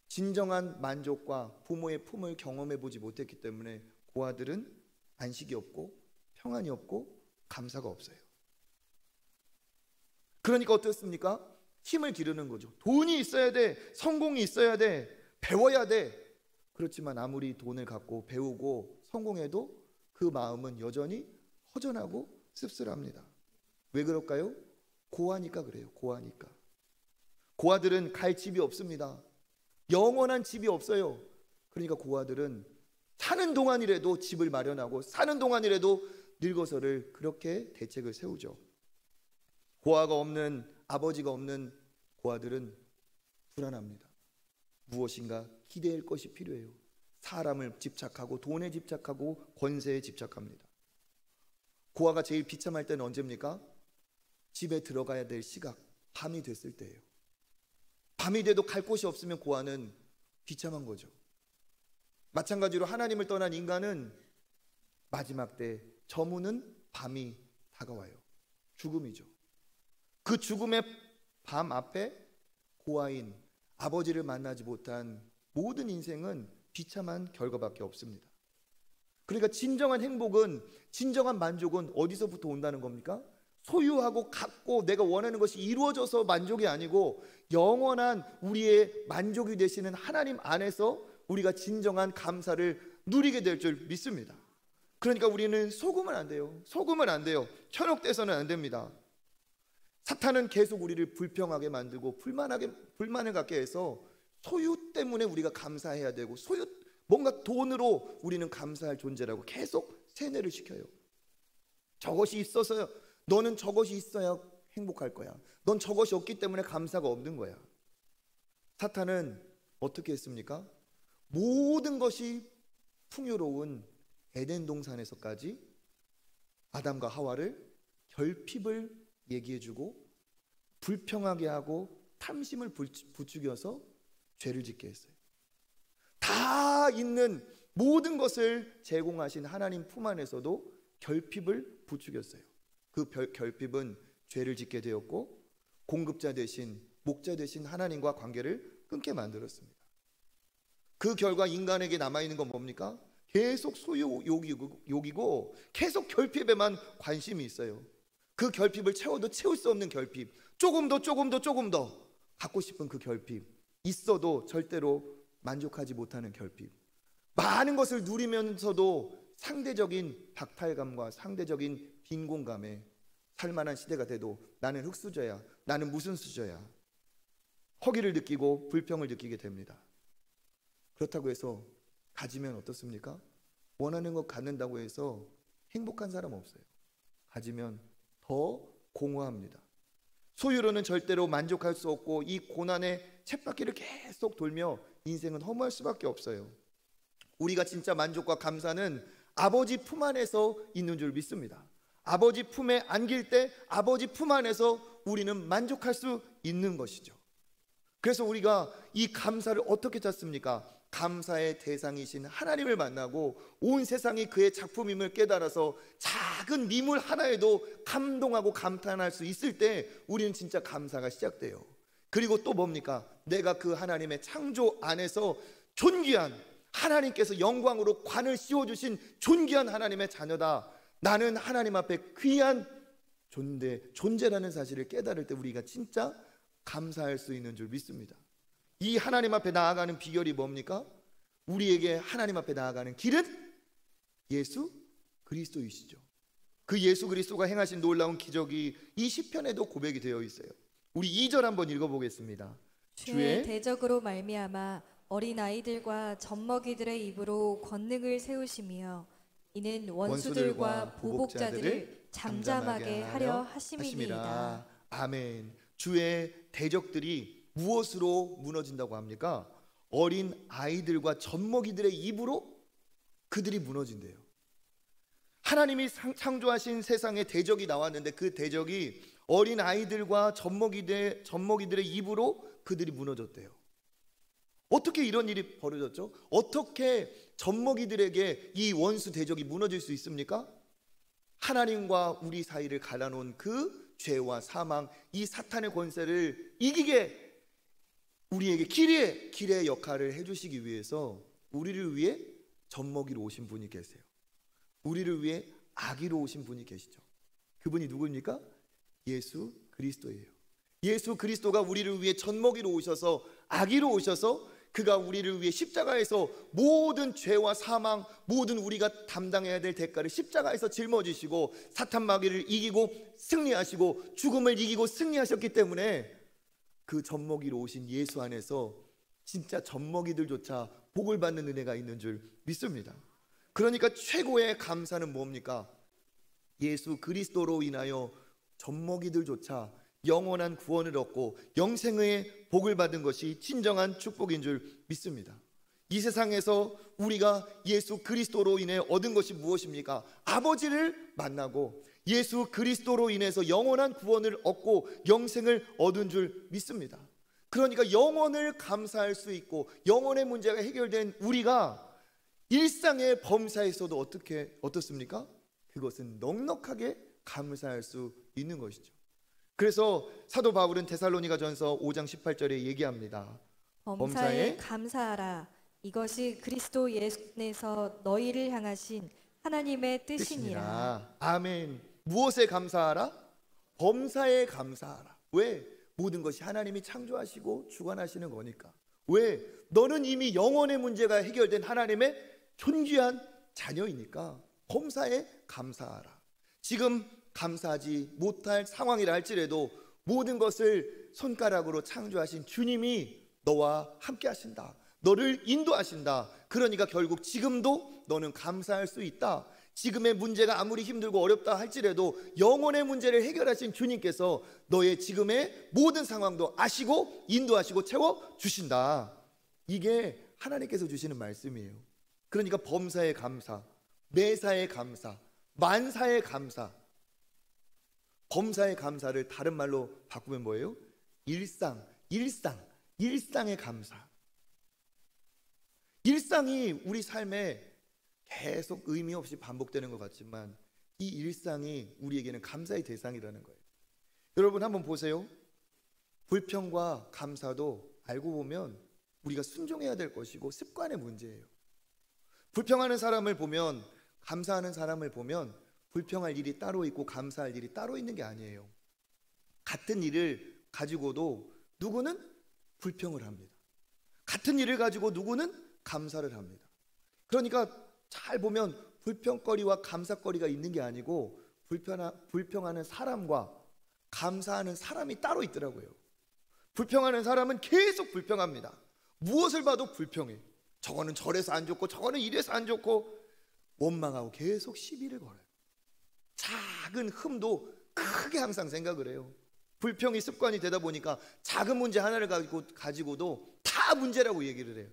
진정한 만족과 부모의 품을 경험해 보지 못했기 때문에 고아들은 안식이 없고 평안이 없고 감사가 없어요. 그러니까 어떻습니까? 힘을 기르는 거죠. 돈이 있어야 돼, 성공이 있어야 돼, 배워야 돼. 그렇지만 아무리 돈을 갖고 배우고 성공해도 그 마음은 여전히 허전하고 씁쓸합니다. 왜 그럴까요? 고아니까 그래요. 고아니까. 고아들은 갈 집이 없습니다. 영원한 집이 없어요. 그러니까 고아들은 사는 동안이라도 집을 마련하고 사는 동안이라도 늙어서를 그렇게 대책을 세우죠. 고아가 없는, 아버지가 없는 고아들은 불안합니다. 무엇인가 기대할 것이 필요해요. 사람을 집착하고 돈에 집착하고 권세에 집착합니다. 고아가 제일 비참할 때는 언제입니까? 집에 들어가야 될 시각, 밤이 됐을 때예요. 밤이 돼도 갈 곳이 없으면 고아는 비참한 거죠. 마찬가지로 하나님을 떠난 인간은 마지막 때 저무는 밤이 다가와요. 죽음이죠. 그 죽음의 밤 앞에 고아인 아버지를 만나지 못한 모든 인생은 비참한 결과밖에 없습니다. 그러니까 진정한 행복은, 진정한 만족은 어디서부터 온다는 겁니까? 소유하고 갖고 내가 원하는 것이 이루어져서 만족이 아니고 영원한 우리의 만족이 되시는 하나님 안에서 우리가 진정한 감사를 누리게 될 줄 믿습니다. 그러니까 우리는 속으면 안 돼요. 속으면 안 돼요. 현혹돼서는 안 됩니다. 사탄은 계속 우리를 불평하게 만들고 불만을 갖게 해서 소유 때문에 우리가 감사해야 되고, 뭔가 돈으로 우리는 감사할 존재라고 계속 세뇌를 시켜요. 저것이 있어서, 너는 저것이 있어야 행복할 거야. 넌 저것이 없기 때문에 감사가 없는 거야. 사탄은 어떻게 했습니까? 모든 것이 풍요로운 에덴 동산에서까지 아담과 하와를 결핍을 얘기해주고 불평하게 하고 탐심을 부추겨서 죄를 짓게 했어요. 다 있는 모든 것을 제공하신 하나님 품 안에서도 결핍을 부추겼어요. 그 결핍은 죄를 짓게 되었고 공급자 대신, 목자 대신 하나님과 관계를 끊게 만들었습니다. 그 결과 인간에게 남아있는 건 뭡니까? 계속 소유 욕이고 계속 결핍에만 관심이 있어요. 그 결핍을 채워도 채울 수 없는 결핍, 조금 더 갖고 싶은 그 결핍, 있어도 절대로 만족하지 못하는 결핍, 많은 것을 누리면서도 상대적인 박탈감과 상대적인 빈곤감에 살만한 시대가 돼도 나는 흙수저야, 나는 무슨 수저야, 허기를 느끼고 불평을 느끼게 됩니다. 그렇다고 해서 가지면 어떻습니까? 원하는 것 갖는다고 해서 행복한 사람 없어요. 가지면 더 공허합니다. 소유로는 절대로 만족할 수 없고 이 고난의 쳇바퀴를 계속 돌며 인생은 허무할 수밖에 없어요. 우리가 진짜 만족과 감사는 아버지 품 안에서 있는 줄 믿습니다. 아버지 품에 안길 때 아버지 품 안에서 우리는 만족할 수 있는 것이죠. 그래서 우리가 이 감사를 어떻게 찾습니까? 감사의 대상이신 하나님을 만나고 온 세상이 그의 작품임을 깨달아서 작은 미물 하나에도 감동하고 감탄할 수 있을 때 우리는 진짜 감사가 시작돼요. 그리고 또 뭡니까? 내가 그 하나님의 창조 안에서 존귀한, 하나님께서 영광으로 관을 씌워주신 존귀한 하나님의 자녀다. 나는 하나님 앞에 귀한 존재라는 사실을 깨달을 때 우리가 진짜 감사할 수 있는 줄 믿습니다. 이 하나님 앞에 나아가는 비결이 뭡니까? 우리에게 하나님 앞에 나아가는 길은 예수 그리스도이시죠. 그 예수 그리스도가 행하신 놀라운 기적이 이 시편에도 고백이 되어 있어요. 우리 2절 한번 읽어보겠습니다. 주의 대적으로 말미암아 어린 아이들과 젖먹이들의 입으로 권능을 세우시며 이는 원수들과 보복자들을 잠잠하게 하려 하심이니이다. 아멘. 주의 대적들이 무엇으로 무너진다고 합니까? 어린 아이들과 젖먹이들의 입으로 그들이 무너진대요. 하나님이 창조하신 세상에 대적이 나왔는데 그 대적이 어린 아이들과 젖먹이들의 입으로 그들이 무너졌대요. 어떻게 이런 일이 벌어졌죠? 어떻게 젖먹이들에게 이 원수 대적이 무너질 수 있습니까? 하나님과 우리 사이를 갈라놓은 그 죄와 사망, 이 사탄의 권세를 이기게 우리에게 길의 역할을 해주시기 위해서 우리를 위해 젖먹이로 오신 분이 계세요. 우리를 위해 아기로 오신 분이 계시죠. 그분이 누구입니까? 예수 그리스도예요. 예수 그리스도가 우리를 위해 젖먹이로 오셔서 아기로 오셔서 그가 우리를 위해 십자가에서 모든 죄와 사망, 모든 우리가 담당해야 될 대가를 십자가에서 짊어지시고 사탄 마귀를 이기고 승리하시고 죽음을 이기고 승리하셨기 때문에 그 젖먹이로 오신 예수 안에서 진짜 젖먹이들조차 복을 받는 은혜가 있는 줄 믿습니다. 그러니까 최고의 감사는 뭡니까? 예수 그리스도로 인하여 젖먹이들조차 영원한 구원을 얻고 영생의 복을 받은 것이 진정한 축복인 줄 믿습니다. 이 세상에서 우리가 예수 그리스도로 인해 얻은 것이 무엇입니까? 아버지를 만나고 예수 그리스도로 인해서 영원한 구원을 얻고 영생을 얻은 줄 믿습니다. 그러니까 영원을 감사할 수 있고 영원의 문제가 해결된 우리가 일상의 범사에서도 어떻습니까? 그것은 넉넉하게 감사할 수 있는 것이죠. 그래서 사도 바울은 데살로니가전서 5장 18절에 얘기합니다. 범사에 감사하라. 이것이 그리스도 예수 안에서 너희를 향하신 하나님의 뜻이니라. 아멘. 무엇에 감사하라? 범사에 감사하라. 왜? 모든 것이 하나님이 창조하시고 주관하시는 거니까. 왜? 너는 이미 영원의 문제가 해결된 하나님의 존귀한 자녀이니까 범사에 감사하라. 지금 감사하지 못할 상황이라 할지라도 모든 것을 손가락으로 창조하신 주님이 너와 함께 하신다. 너를 인도하신다. 그러니까 결국 지금도 너는 감사할 수 있다. 지금의 문제가 아무리 힘들고 어렵다 할지라도 영원의 문제를 해결하신 주님께서 너의 지금의 모든 상황도 아시고 인도하시고 채워주신다. 이게 하나님께서 주시는 말씀이에요. 그러니까 범사의 감사, 매사의 감사, 만사의 감사. 범사의 감사를 다른 말로 바꾸면 뭐예요? 일상의 감사. 일상이 우리 삶에 계속 의미 없이 반복되는 것 같지만 이 일상이 우리에게는 감사의 대상이라는 거예요. 여러분 한번 보세요. 불평과 감사도 알고 보면 우리가 순종해야 될 것이고 습관의 문제예요. 불평하는 사람을 보면, 감사하는 사람을 보면 불평할 일이 따로 있고 감사할 일이 따로 있는 게 아니에요. 같은 일을 가지고도 누구는 불평을 합니다. 같은 일을 가지고 누구는 감사를 합니다. 그러니까 잘 보면 불평거리와 감사거리가 있는 게 아니고 불평하는 사람과 감사하는 사람이 따로 있더라고요. 불평하는 사람은 계속 불평합니다. 무엇을 봐도 불평해. 저거는 저래서 안 좋고 저거는 이래서 안 좋고 원망하고 계속 시비를 걸어요. 작은 흠도 크게 항상 생각을 해요. 불평이 습관이 되다 보니까 작은 문제 하나를 가지고도 다 문제라고 얘기를 해요.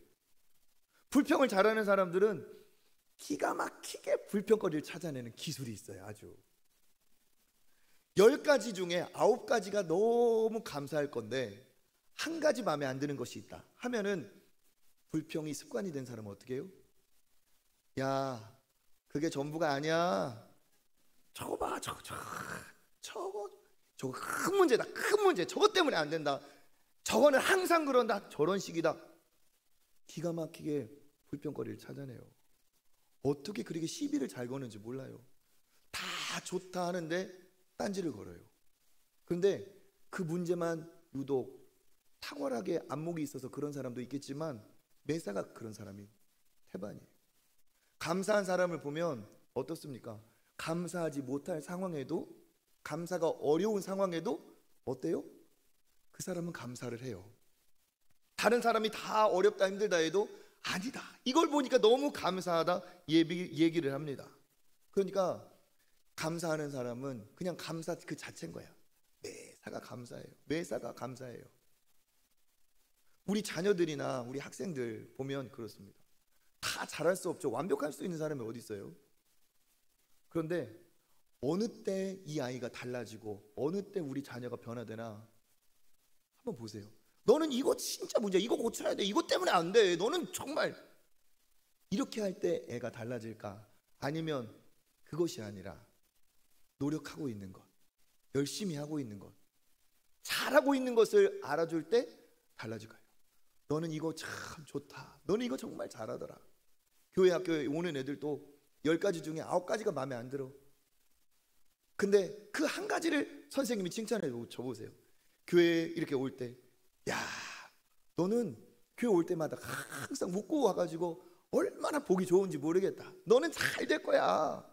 불평을 잘하는 사람들은 기가 막히게 불평거리를 찾아내는 기술이 있어요. 아주 10가지 중에 9가지가 너무 감사할 건데 한 가지 마음에 안 드는 것이 있다 하면은 불평이 습관이 된 사람은 어떻게 해요? 야, 그게 전부가 아니야. 저거 봐, 저거 큰 문제다. 큰 문제. 저것 때문에 안 된다. 저거는 항상 그런다. 저런 식이다. 기가 막히게 불평거리를 찾아내요. 어떻게 그렇게 시비를 잘 거는지 몰라요. 다 좋다 하는데 딴지를 걸어요. 그런데 그 문제만 유독 탁월하게 안목이 있어서 그런 사람도 있겠지만 매사가 그런 사람이 태반이에요. 감사한 사람을 보면 어떻습니까? 감사하지 못할 상황에도, 감사가 어려운 상황에도 어때요? 그 사람은 감사를 해요. 다른 사람이 다 어렵다 힘들다 해도 아니다, 이걸 보니까 너무 감사하다 얘기를 합니다. 그러니까 감사하는 사람은 그냥 감사 그 자체인 거야. 매사가 감사해요. 매사가 감사해요. 우리 자녀들이나 우리 학생들 보면 그렇습니다. 다 잘할 수 없죠. 완벽할 수 있는 사람이 어디 있어요? 그런데 어느 때 이 아이가 달라지고 어느 때 우리 자녀가 변화되나 한번 보세요. 너는 이거 진짜 문제야, 이거 고쳐야 돼, 이것 때문에 안 돼, 너는 정말, 이렇게 할 때 애가 달라질까? 아니면 그것이 아니라 노력하고 있는 것, 열심히 하고 있는 것, 잘하고 있는 것을 알아줄 때 달라질까요? 너는 이거 참 좋다, 너는 이거 정말 잘하더라. 교회 학교에 오는 애들도 10가지 중에 9가지가 마음에 안 들어. 근데 그 한 가지를 선생님이 칭찬해 줘보세요. 교회에 이렇게 올 때, 야, 너는 교회 올 때마다 항상 웃고 와가지고 얼마나 보기 좋은지 모르겠다, 너는 잘 될 거야.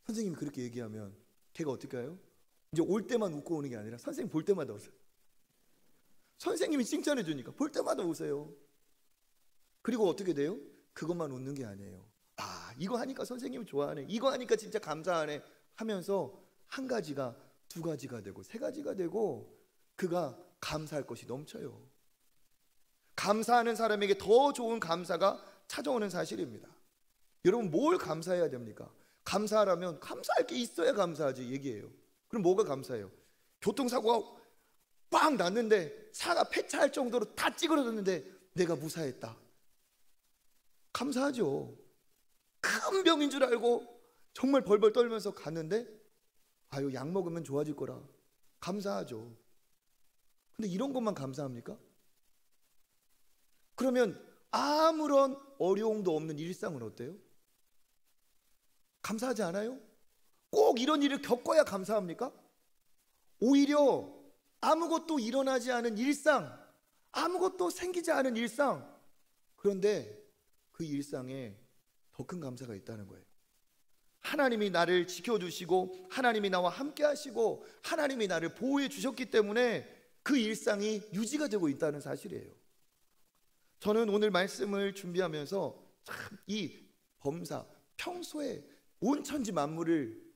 선생님이 그렇게 얘기하면 걔가 어떻게 해요? 이제 올 때만 웃고 오는 게 아니라 선생님 볼 때마다 웃어요. 선생님이 칭찬해 주니까 볼 때마다 웃어요. 그리고 어떻게 돼요? 그것만 웃는 게 아니에요. 아, 이거 하니까 선생님이 좋아하네, 이거 하니까 진짜 감사하네 하면서 한 가지가 2가지가 되고 3가지가 되고 그가 감사할 것이 넘쳐요. 감사하는 사람에게 더 좋은 감사가 찾아오는 사실입니다. 여러분, 뭘 감사해야 됩니까? 감사하려면 감사할 게 있어야 감사하지 얘기해요. 그럼 뭐가 감사해요? 교통사고가 빵 났는데 차가 폐차할 정도로 다 찌그러졌는데 내가 무사했다, 감사하죠. 큰 병인 줄 알고 정말 벌벌 떨면서 갔는데 아유, 약 먹으면 좋아질 거라, 감사하죠. 근데 이런 것만 감사합니까? 그러면 아무런 어려움도 없는 일상은 어때요? 감사하지 않아요? 꼭 이런 일을 겪어야 감사합니까? 오히려 아무것도 일어나지 않은 일상, 아무것도 생기지 않은 일상, 그런데 그 일상에 더 큰 감사가 있다는 거예요. 하나님이 나를 지켜주시고 하나님이 나와 함께 하시고 하나님이 나를 보호해 주셨기 때문에 그 일상이 유지가 되고 있다는 사실이에요. 저는 오늘 말씀을 준비하면서 참 이 범사, 평소에 온 천지 만물을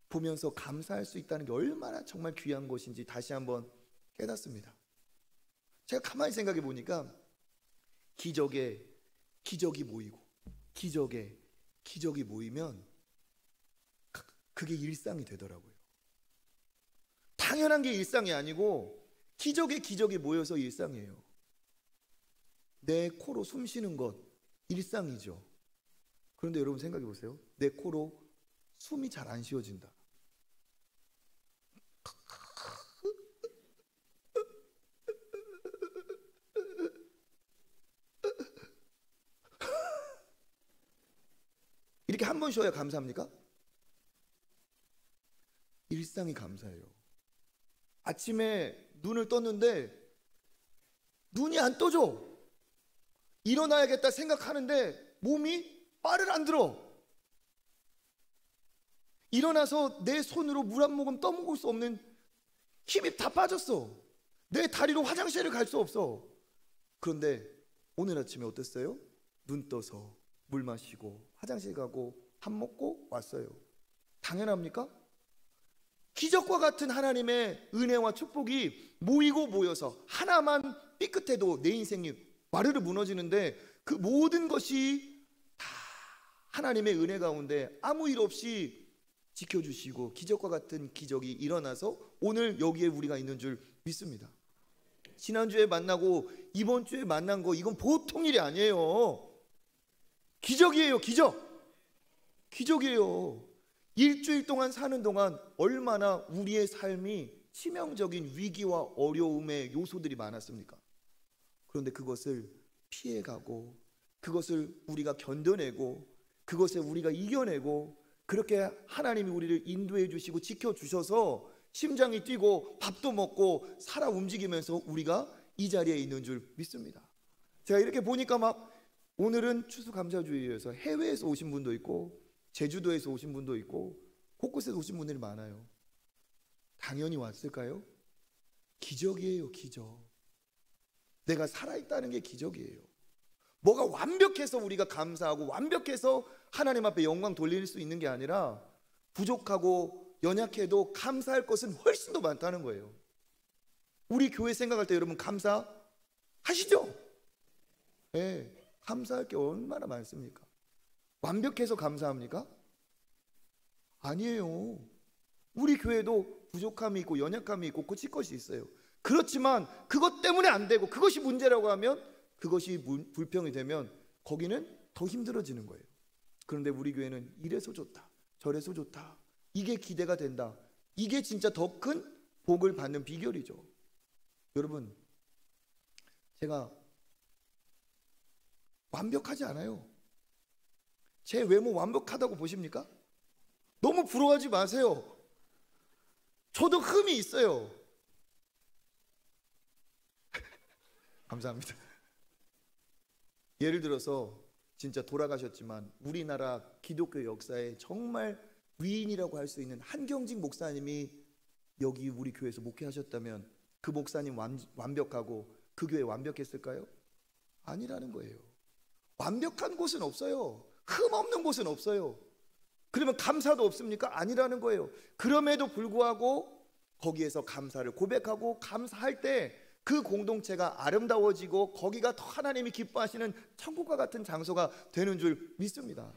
보면서 감사할 수 있다는 게 얼마나 정말 귀한 것인지 다시 한번 깨닫습니다. 제가 가만히 생각해 보니까 기적에 기적이 모이고 기적에 기적이 모이면 그게 일상이 되더라고요. 당연한 게 일상이 아니고 기적에 기적이 모여서 일상이에요. 내 코로 숨 쉬는 것 일상이죠. 그런데 여러분 생각해 보세요. 내 코로 숨이 잘 안 쉬어진다. 이렇게 한 번 쉬어야 감사합니까? 일상이 감사해요. 아침에 눈을 떴는데 눈이 안 떠져. 일어나야겠다 생각하는데 몸이 말을 안 들어. 일어나서 내 손으로 물 한 모금 떠먹을 수 없는 힘이 다 빠졌어. 내 다리로 화장실을 갈 수 없어. 그런데 오늘 아침에 어땠어요? 눈 떠서 물 마시고 화장실 가고 밥 먹고 왔어요. 당연합니까? 기적과 같은 하나님의 은혜와 축복이 모이고 모여서 하나만 삐끗해도 내 인생이 와르르 무너지는데 그 모든 것이 다 하나님의 은혜 가운데 아무 일 없이 지켜주시고 기적과 같은 기적이 일어나서 오늘 여기에 우리가 있는 줄 믿습니다. 지난주에 만나고 이번 주에 만난 거 이건 보통 일이 아니에요. 기적이에요. 기적이에요. 일주일 동안 사는 동안 얼마나 우리의 삶이 치명적인 위기와 어려움의 요소들이 많았습니까? 그런데 그것을 피해가고 그것을 우리가 견뎌내고 그것을 우리가 이겨내고 그렇게 하나님이 우리를 인도해 주시고 지켜주셔서 심장이 뛰고 밥도 먹고 살아 움직이면서 우리가 이 자리에 있는 줄 믿습니다. 제가 이렇게 보니까 막 오늘은 추수감사주의에서 해외에서 오신 분도 있고 제주도에서 오신 분도 있고 곳곳에서 오신 분들이 많아요. 당연히 왔을까요? 기적이에요, 기적. 내가 살아있다는 게 기적이에요. 뭐가 완벽해서 우리가 감사하고 완벽해서 하나님 앞에 영광 돌릴 수 있는 게 아니라 부족하고 연약해도 감사할 것은 훨씬 더 많다는 거예요. 우리 교회 생각할 때 여러분 감사하시죠? 네, 감사할 게 얼마나 많습니까? 완벽해서 감사합니까? 아니에요. 우리 교회도 부족함이 있고 연약함이 있고 고칠 것이 있어요. 그렇지만 그것 때문에 안 되고 그것이 문제라고 하면, 그것이 불평이 되면 거기는 더 힘들어지는 거예요. 그런데 우리 교회는 이래서 좋다, 저래서 좋다, 이게 기대가 된다. 이게 진짜 더 큰 복을 받는 비결이죠. 여러분, 제가 완벽하지 않아요. 제 외모 완벽하다고 보십니까? 너무 부러워하지 마세요. 저도 흠이 있어요. 감사합니다. 예를 들어서 진짜 돌아가셨지만 우리나라 기독교 역사에 정말 위인이라고 할 수 있는 한경직 목사님이 여기 우리 교회에서 목회하셨다면 그 목사님 완벽하고 그 교회 완벽했을까요? 아니라는 거예요. 완벽한 곳은 없어요. 흠 없는 곳은 없어요. 그러면 감사도 없습니까? 아니라는 거예요. 그럼에도 불구하고 거기에서 감사를 고백하고 감사할 때 그 공동체가 아름다워지고 거기가 더 하나님이 기뻐하시는 천국과 같은 장소가 되는 줄 믿습니다.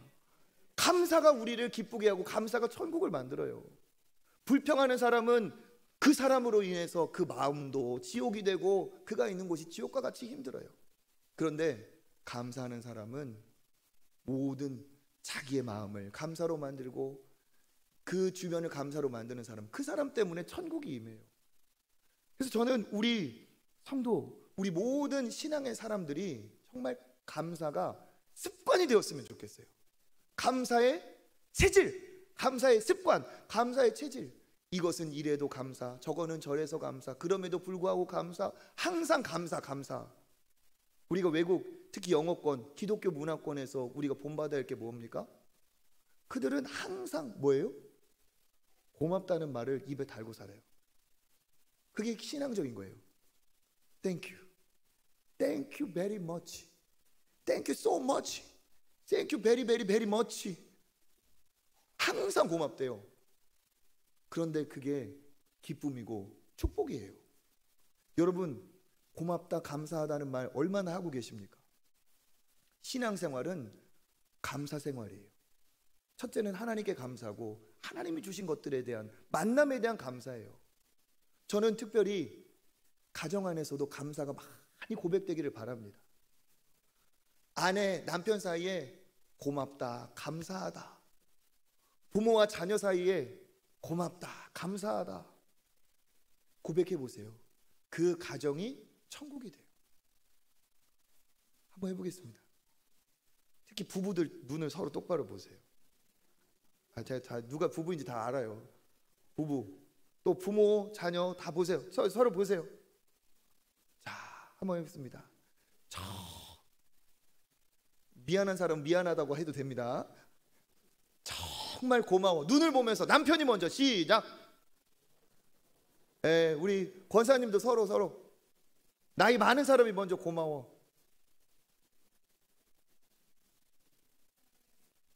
감사가 우리를 기쁘게 하고 감사가 천국을 만들어요. 불평하는 사람은 그 사람으로 인해서 그 마음도 지옥이 되고 그가 있는 곳이 지옥과 같이 힘들어요. 그런데 감사하는 사람은 모든 자기의 마음을 감사로 만들고 그 주변을 감사로 만드는 사람, 그 사람 때문에 천국이 임해요. 그래서 저는 우리 성도, 우리 모든 신앙의 사람들이 정말 감사가 습관이 되었으면 좋겠어요. 감사의 체질, 감사의 습관, 감사의 체질. 이것은 이래도 감사, 저거는 저래서 감사, 그럼에도 불구하고 감사, 항상 감사, 감사. 우리가 외국, 특히 영어권, 기독교 문화권에서 우리가 본받아야 할 게 뭡니까? 그들은 항상 뭐예요? 고맙다는 말을 입에 달고 살아요. 그게 신앙적인 거예요. Thank you. Thank you very much. Thank you so much. Thank you very very very much. 항상 고맙대요. 그런데 그게 기쁨이고 축복이에요. 여러분, 고맙다, 감사하다는 말 얼마나 하고 계십니까? 신앙생활은 감사생활이에요. 첫째는 하나님께 감사하고 하나님이 주신 것들에 대한 만남에 대한 감사예요. 저는 특별히 가정 안에서도 감사가 많이 고백되기를 바랍니다. 아내, 남편 사이에 고맙다, 감사하다. 부모와 자녀 사이에 고맙다, 감사하다. 고백해 보세요. 그 가정이 천국이 돼요. 한번 해보겠습니다. 특히 부부들 눈을 서로 똑바로 보세요. 제가 누가 부부인지 다 알아요. 부부, 또 부모, 자녀 다 보세요. 서로 보세요. 자, 한번 해보겠습니다. 미안한 사람 미안하다고 해도 됩니다. 정말 고마워. 눈을 보면서 남편이 먼저 시작. 우리 권사님도 서로 나이 많은 사람이 먼저 고마워.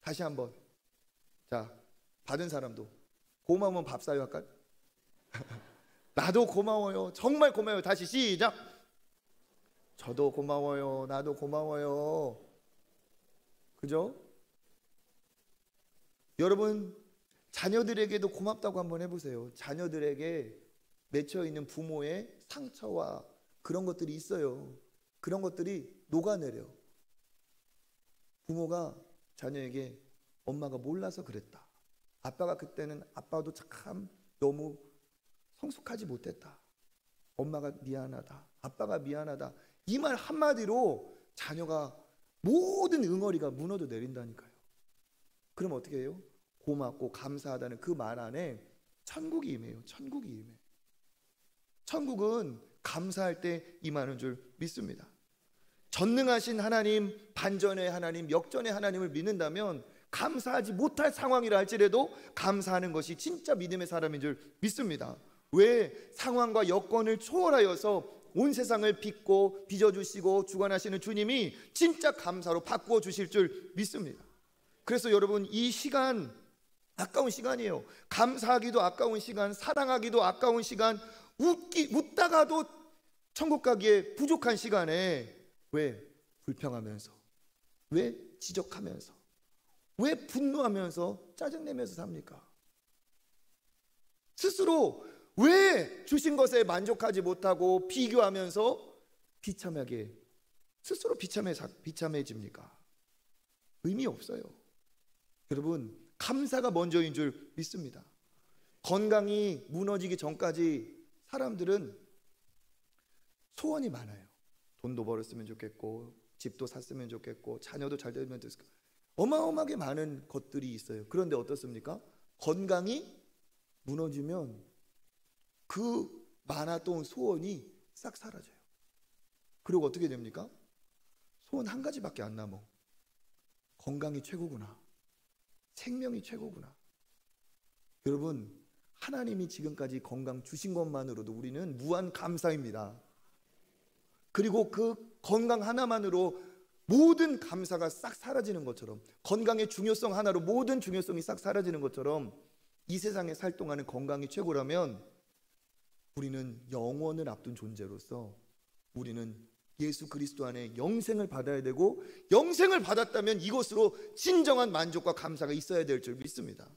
다시 한번. 자, 받은 사람도 고마우면 밥 사요 할까요? 나도 고마워요. 정말 고마워요. 다시 시작. 저도 고마워요. 나도 고마워요. 그죠? 여러분, 자녀들에게도 고맙다고 한번 해보세요. 자녀들에게 맺혀있는 부모의 상처와 그런 것들이 있어요. 그런 것들이 녹아내려. 부모가 자녀에게 엄마가 몰라서 그랬다. 아빠가 그때는 아빠도 참 너무 성숙하지 못했다. 엄마가 미안하다. 아빠가 미안하다. 이 말 한마디로 자녀가 모든 응어리가 무너져 내린다니까요. 그럼 어떻게 해요? 고맙고 감사하다는 그 말 안에 천국이 임해요. 천국이 임해. 천국은 감사할 때 임하는 줄 믿습니다. 전능하신 하나님, 반전의 하나님, 역전의 하나님을 믿는다면 감사하지 못할 상황이라 할지라도 감사하는 것이 진짜 믿음의 사람인 줄 믿습니다. 왜? 상황과 여건을 초월하여서 온 세상을 빚고 빚어주시고 주관하시는 주님이 진짜 감사로 바꾸어 주실 줄 믿습니다. 그래서 여러분, 이 시간 아까운 시간이에요. 감사하기도 아까운 시간, 사랑하기도 아까운 시간, 웃다가도 천국 가기에 부족한 시간에 왜 불평하면서, 왜 지적하면서, 왜 분노하면서 짜증내면서 삽니까? 스스로 왜 주신 것에 만족하지 못하고 비교하면서 비참하게 스스로 비참해집니까? 의미 없어요. 여러분, 감사가 먼저인 줄 믿습니다. 건강이 무너지기 전까지 사람들은 소원이 많아요. 돈도 벌었으면 좋겠고, 집도 샀으면 좋겠고, 자녀도 잘 되면 좋겠고, 어마어마하게 많은 것들이 있어요. 그런데 어떻습니까? 건강이 무너지면 그 많았던 소원이 싹 사라져요. 그리고 어떻게 됩니까? 소원 한 가지밖에 안 남어. 건강이 최고구나. 생명이 최고구나. 여러분, 하나님이 지금까지 건강 주신 것만으로도 우리는 무한 감사입니다. 그리고 그 건강 하나만으로 모든 감사가 싹 사라지는 것처럼, 건강의 중요성 하나로 모든 중요성이 싹 사라지는 것처럼, 이 세상에 살 동안은 건강이 최고라면 우리는 영원을 앞둔 존재로서 우리는 예수 그리스도 안에 영생을 받아야 되고, 영생을 받았다면 이것으로 진정한 만족과 감사가 있어야 될 줄 믿습니다.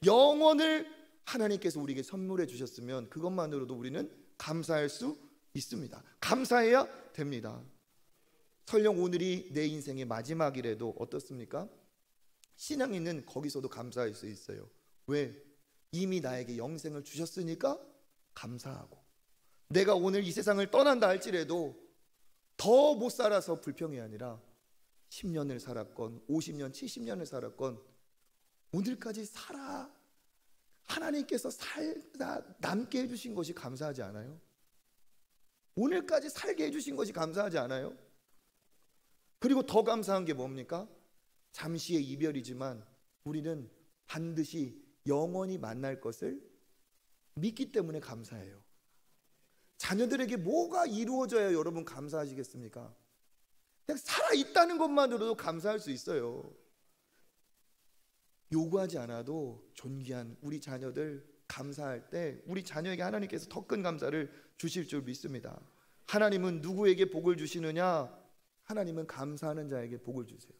영원을 하나님께서 우리에게 선물해 주셨으면 그것만으로도 우리는 감사할 수 있습니다. 감사해야 됩니다. 설령 오늘이 내 인생의 마지막이라도 어떻습니까? 신앙인은 거기서도 감사할 수 있어요. 왜? 이미 나에게 영생을 주셨으니까 감사하고, 내가 오늘 이 세상을 떠난다 할지라도 더 못 살아서 불평이 아니라 10년을 살았건 50년 70년을 살았건 오늘까지 살아 하나님께서 살다 남게 해주신 것이 감사하지 않아요? 오늘까지 살게 해주신 것이 감사하지 않아요? 그리고 더 감사한 게 뭡니까? 잠시의 이별이지만 우리는 반드시 영원히 만날 것을 믿기 때문에 감사해요. 자녀들에게 뭐가 이루어져야 여러분 감사하시겠습니까? 그냥 살아있다는 것만으로도 감사할 수 있어요. 요구하지 않아도 존귀한 우리 자녀들 감사할 때 우리 자녀에게 하나님께서 더 큰 감사를 주실 줄 믿습니다. 하나님은 누구에게 복을 주시느냐? 하나님은 감사하는 자에게 복을 주세요.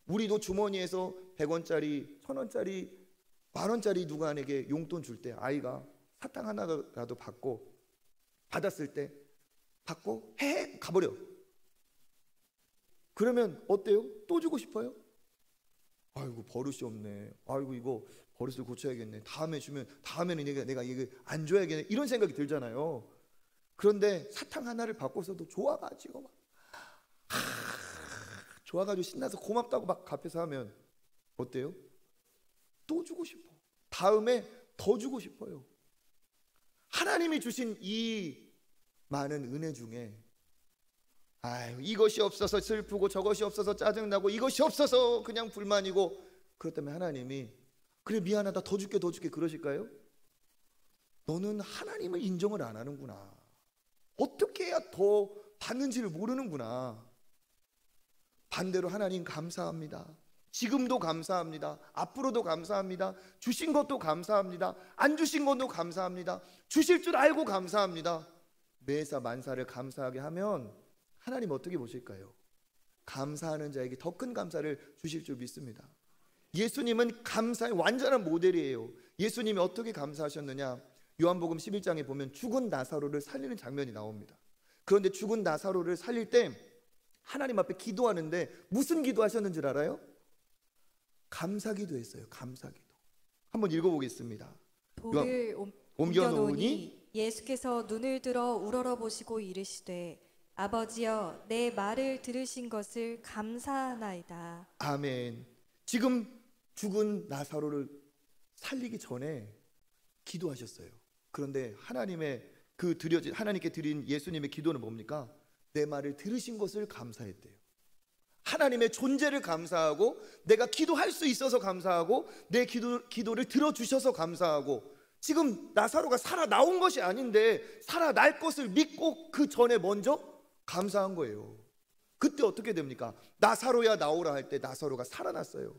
우리도 주머니에서 100원짜리, 1000원짜리, 만원짜리 누구에게 용돈 줄 때 아이가 사탕 하나라도 받았을 때 받고 헤헤 가버려. 그러면 어때요? 또 주고 싶어요? 아이고 버릇이 없네. 아이고 이거 버릇을 고쳐야겠네. 다음에 주면 다음에는 내가 이거 안 줘야겠네. 이런 생각이 들잖아요. 그런데 사탕 하나를 받고서도 좋아가지고 막 좋아가지고 신나서 고맙다고 막 앞에서 하면 어때요? 또 주고 싶어. 다음에 더 주고 싶어요. 하나님이 주신 이 많은 은혜 중에 아유 이것이 없어서 슬프고 저것이 없어서 짜증나고 이것이 없어서 그냥 불만이고 그렇다면 하나님이 그래 미안하다 더 줄게 그러실까요? 너는 하나님을 인정을 안 하는구나. 어떻게 해야 더 받는지를 모르는구나. 반대로 하나님 감사합니다. 지금도 감사합니다. 앞으로도 감사합니다. 주신 것도 감사합니다. 안 주신 것도 감사합니다. 주실 줄 알고 감사합니다. 매사 만사를 감사하게 하면 하나님 어떻게 보실까요? 감사하는 자에게 더 큰 감사를 주실 줄 믿습니다. 예수님은 감사의 완전한 모델이에요. 예수님이 어떻게 감사하셨느냐? 요한복음 11장에 보면 죽은 나사로를 살리는 장면이 나옵니다. 그런데 죽은 나사로를 살릴 때 하나님 앞에 기도하는데 무슨 기도하셨는 줄 알아요? 감사기도 했어요. 감사기도. 한번 읽어보겠습니다. 돌을 옮겨놓으니 예수께서 눈을 들어 우러러보시고 이르시되 아버지여 내 말을 들으신 것을 감사하나이다. 아멘. 지금 죽은 나사로를 살리기 전에 기도하셨어요. 그런데 하나님께 드린 예수님의 기도는 뭡니까? 내 말을 들으신 것을 감사했대요. 하나님의 존재를 감사하고, 내가 기도할 수 있어서 감사하고, 내 기도를 들어주셔서 감사하고, 지금 나사로가 살아나온 것이 아닌데 살아날 것을 믿고 그 전에 먼저 감사한 거예요. 그때 어떻게 됩니까? 나사로야 나오라 할 때 나사로가 살아났어요.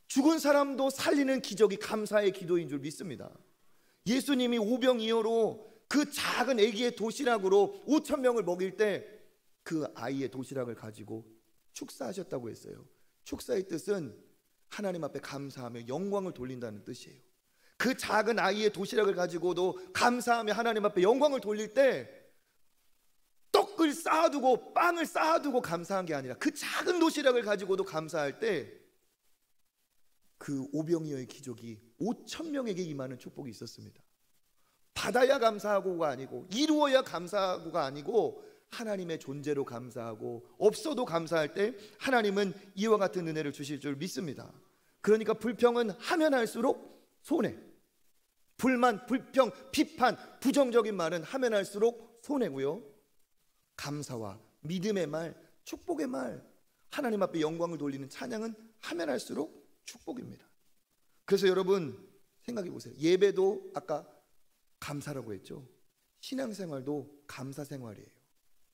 죽은 사람도 살리는 기적이 감사의 기도인 줄 믿습니다. 예수님이 오병이어로 그 작은 아기의 도시락으로 5천 명을 먹일 때 그 아이의 도시락을 가지고 축사하셨다고 했어요. 축사의 뜻은 하나님 앞에 감사하며 영광을 돌린다는 뜻이에요. 그 작은 아이의 도시락을 가지고도 감사하며 하나님 앞에 영광을 돌릴 때 떡을 쌓아두고 빵을 쌓아두고 감사한 게 아니라 그 작은 도시락을 가지고도 감사할 때 그 오병이어의 기적이 5천 명에게 임하는 축복이 있었습니다. 받아야 감사하고가 아니고, 이루어야 감사하고가 아니고, 하나님의 존재로 감사하고, 없어도 감사할 때 하나님은 이와 같은 은혜를 주실 줄 믿습니다. 그러니까 불평은 하면 할수록 손해, 불만, 불평, 비판, 부정적인 말은 하면 할수록 손해고요, 감사와 믿음의 말, 축복의 말, 하나님 앞에 영광을 돌리는 찬양은 하면 할수록 축복입니다. 그래서 여러분 생각해 보세요. 예배도 아까 감사라고 했죠. 신앙생활도 감사생활이에요.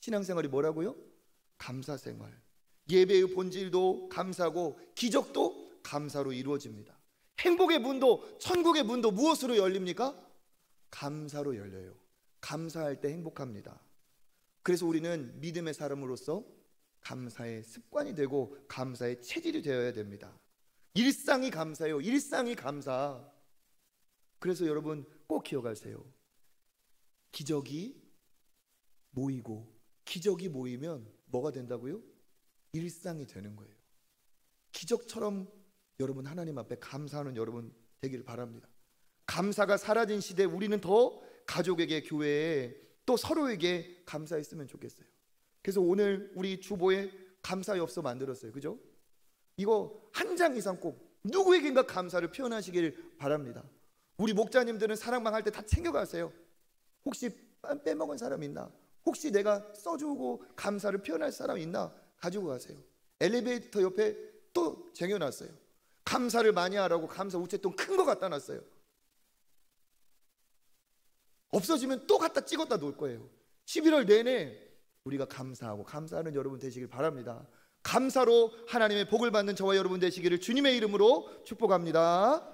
신앙생활이 뭐라고요? 감사생활. 예배의 본질도 감사고, 기적도 감사로 이루어집니다. 행복의 문도, 천국의 문도 무엇으로 열립니까? 감사로 열려요. 감사할 때 행복합니다. 그래서 우리는 믿음의 사람으로서 감사의 습관이 되고 감사의 체질이 되어야 됩니다. 일상이 감사예요. 일상이 감사. 그래서 여러분 꼭 기억하세요. 기적이 모이고, 기적이 모이면 뭐가 된다고요? 일상이 되는 거예요. 기적처럼 여러분 하나님 앞에 감사하는 여러분 되기를 바랍니다. 감사가 사라진 시대에 우리는 더 가족에게, 교회에, 또 서로에게 감사했으면 좋겠어요. 그래서 오늘 우리 주보에 감사 엽서 만들었어요. 그죠? 이거 한 장 이상 꼭 누구에겐가 감사를 표현하시길 바랍니다. 우리 목자님들은 사랑방 할 때 다 챙겨가세요. 혹시 빼먹은 사람 있나? 혹시 내가 써주고 감사를 표현할 사람 있나? 가지고 가세요. 엘리베이터 옆에 또 쟁여놨어요. 감사를 많이 하라고 감사 우체통 큰 거 갖다 놨어요. 없어지면 또 갖다 찍었다 놓을 거예요. 11월 내내 우리가 감사하고 감사하는 여러분 되시길 바랍니다. 감사로 하나님의 복을 받는 저와 여러분 되시기를 주님의 이름으로 축복합니다.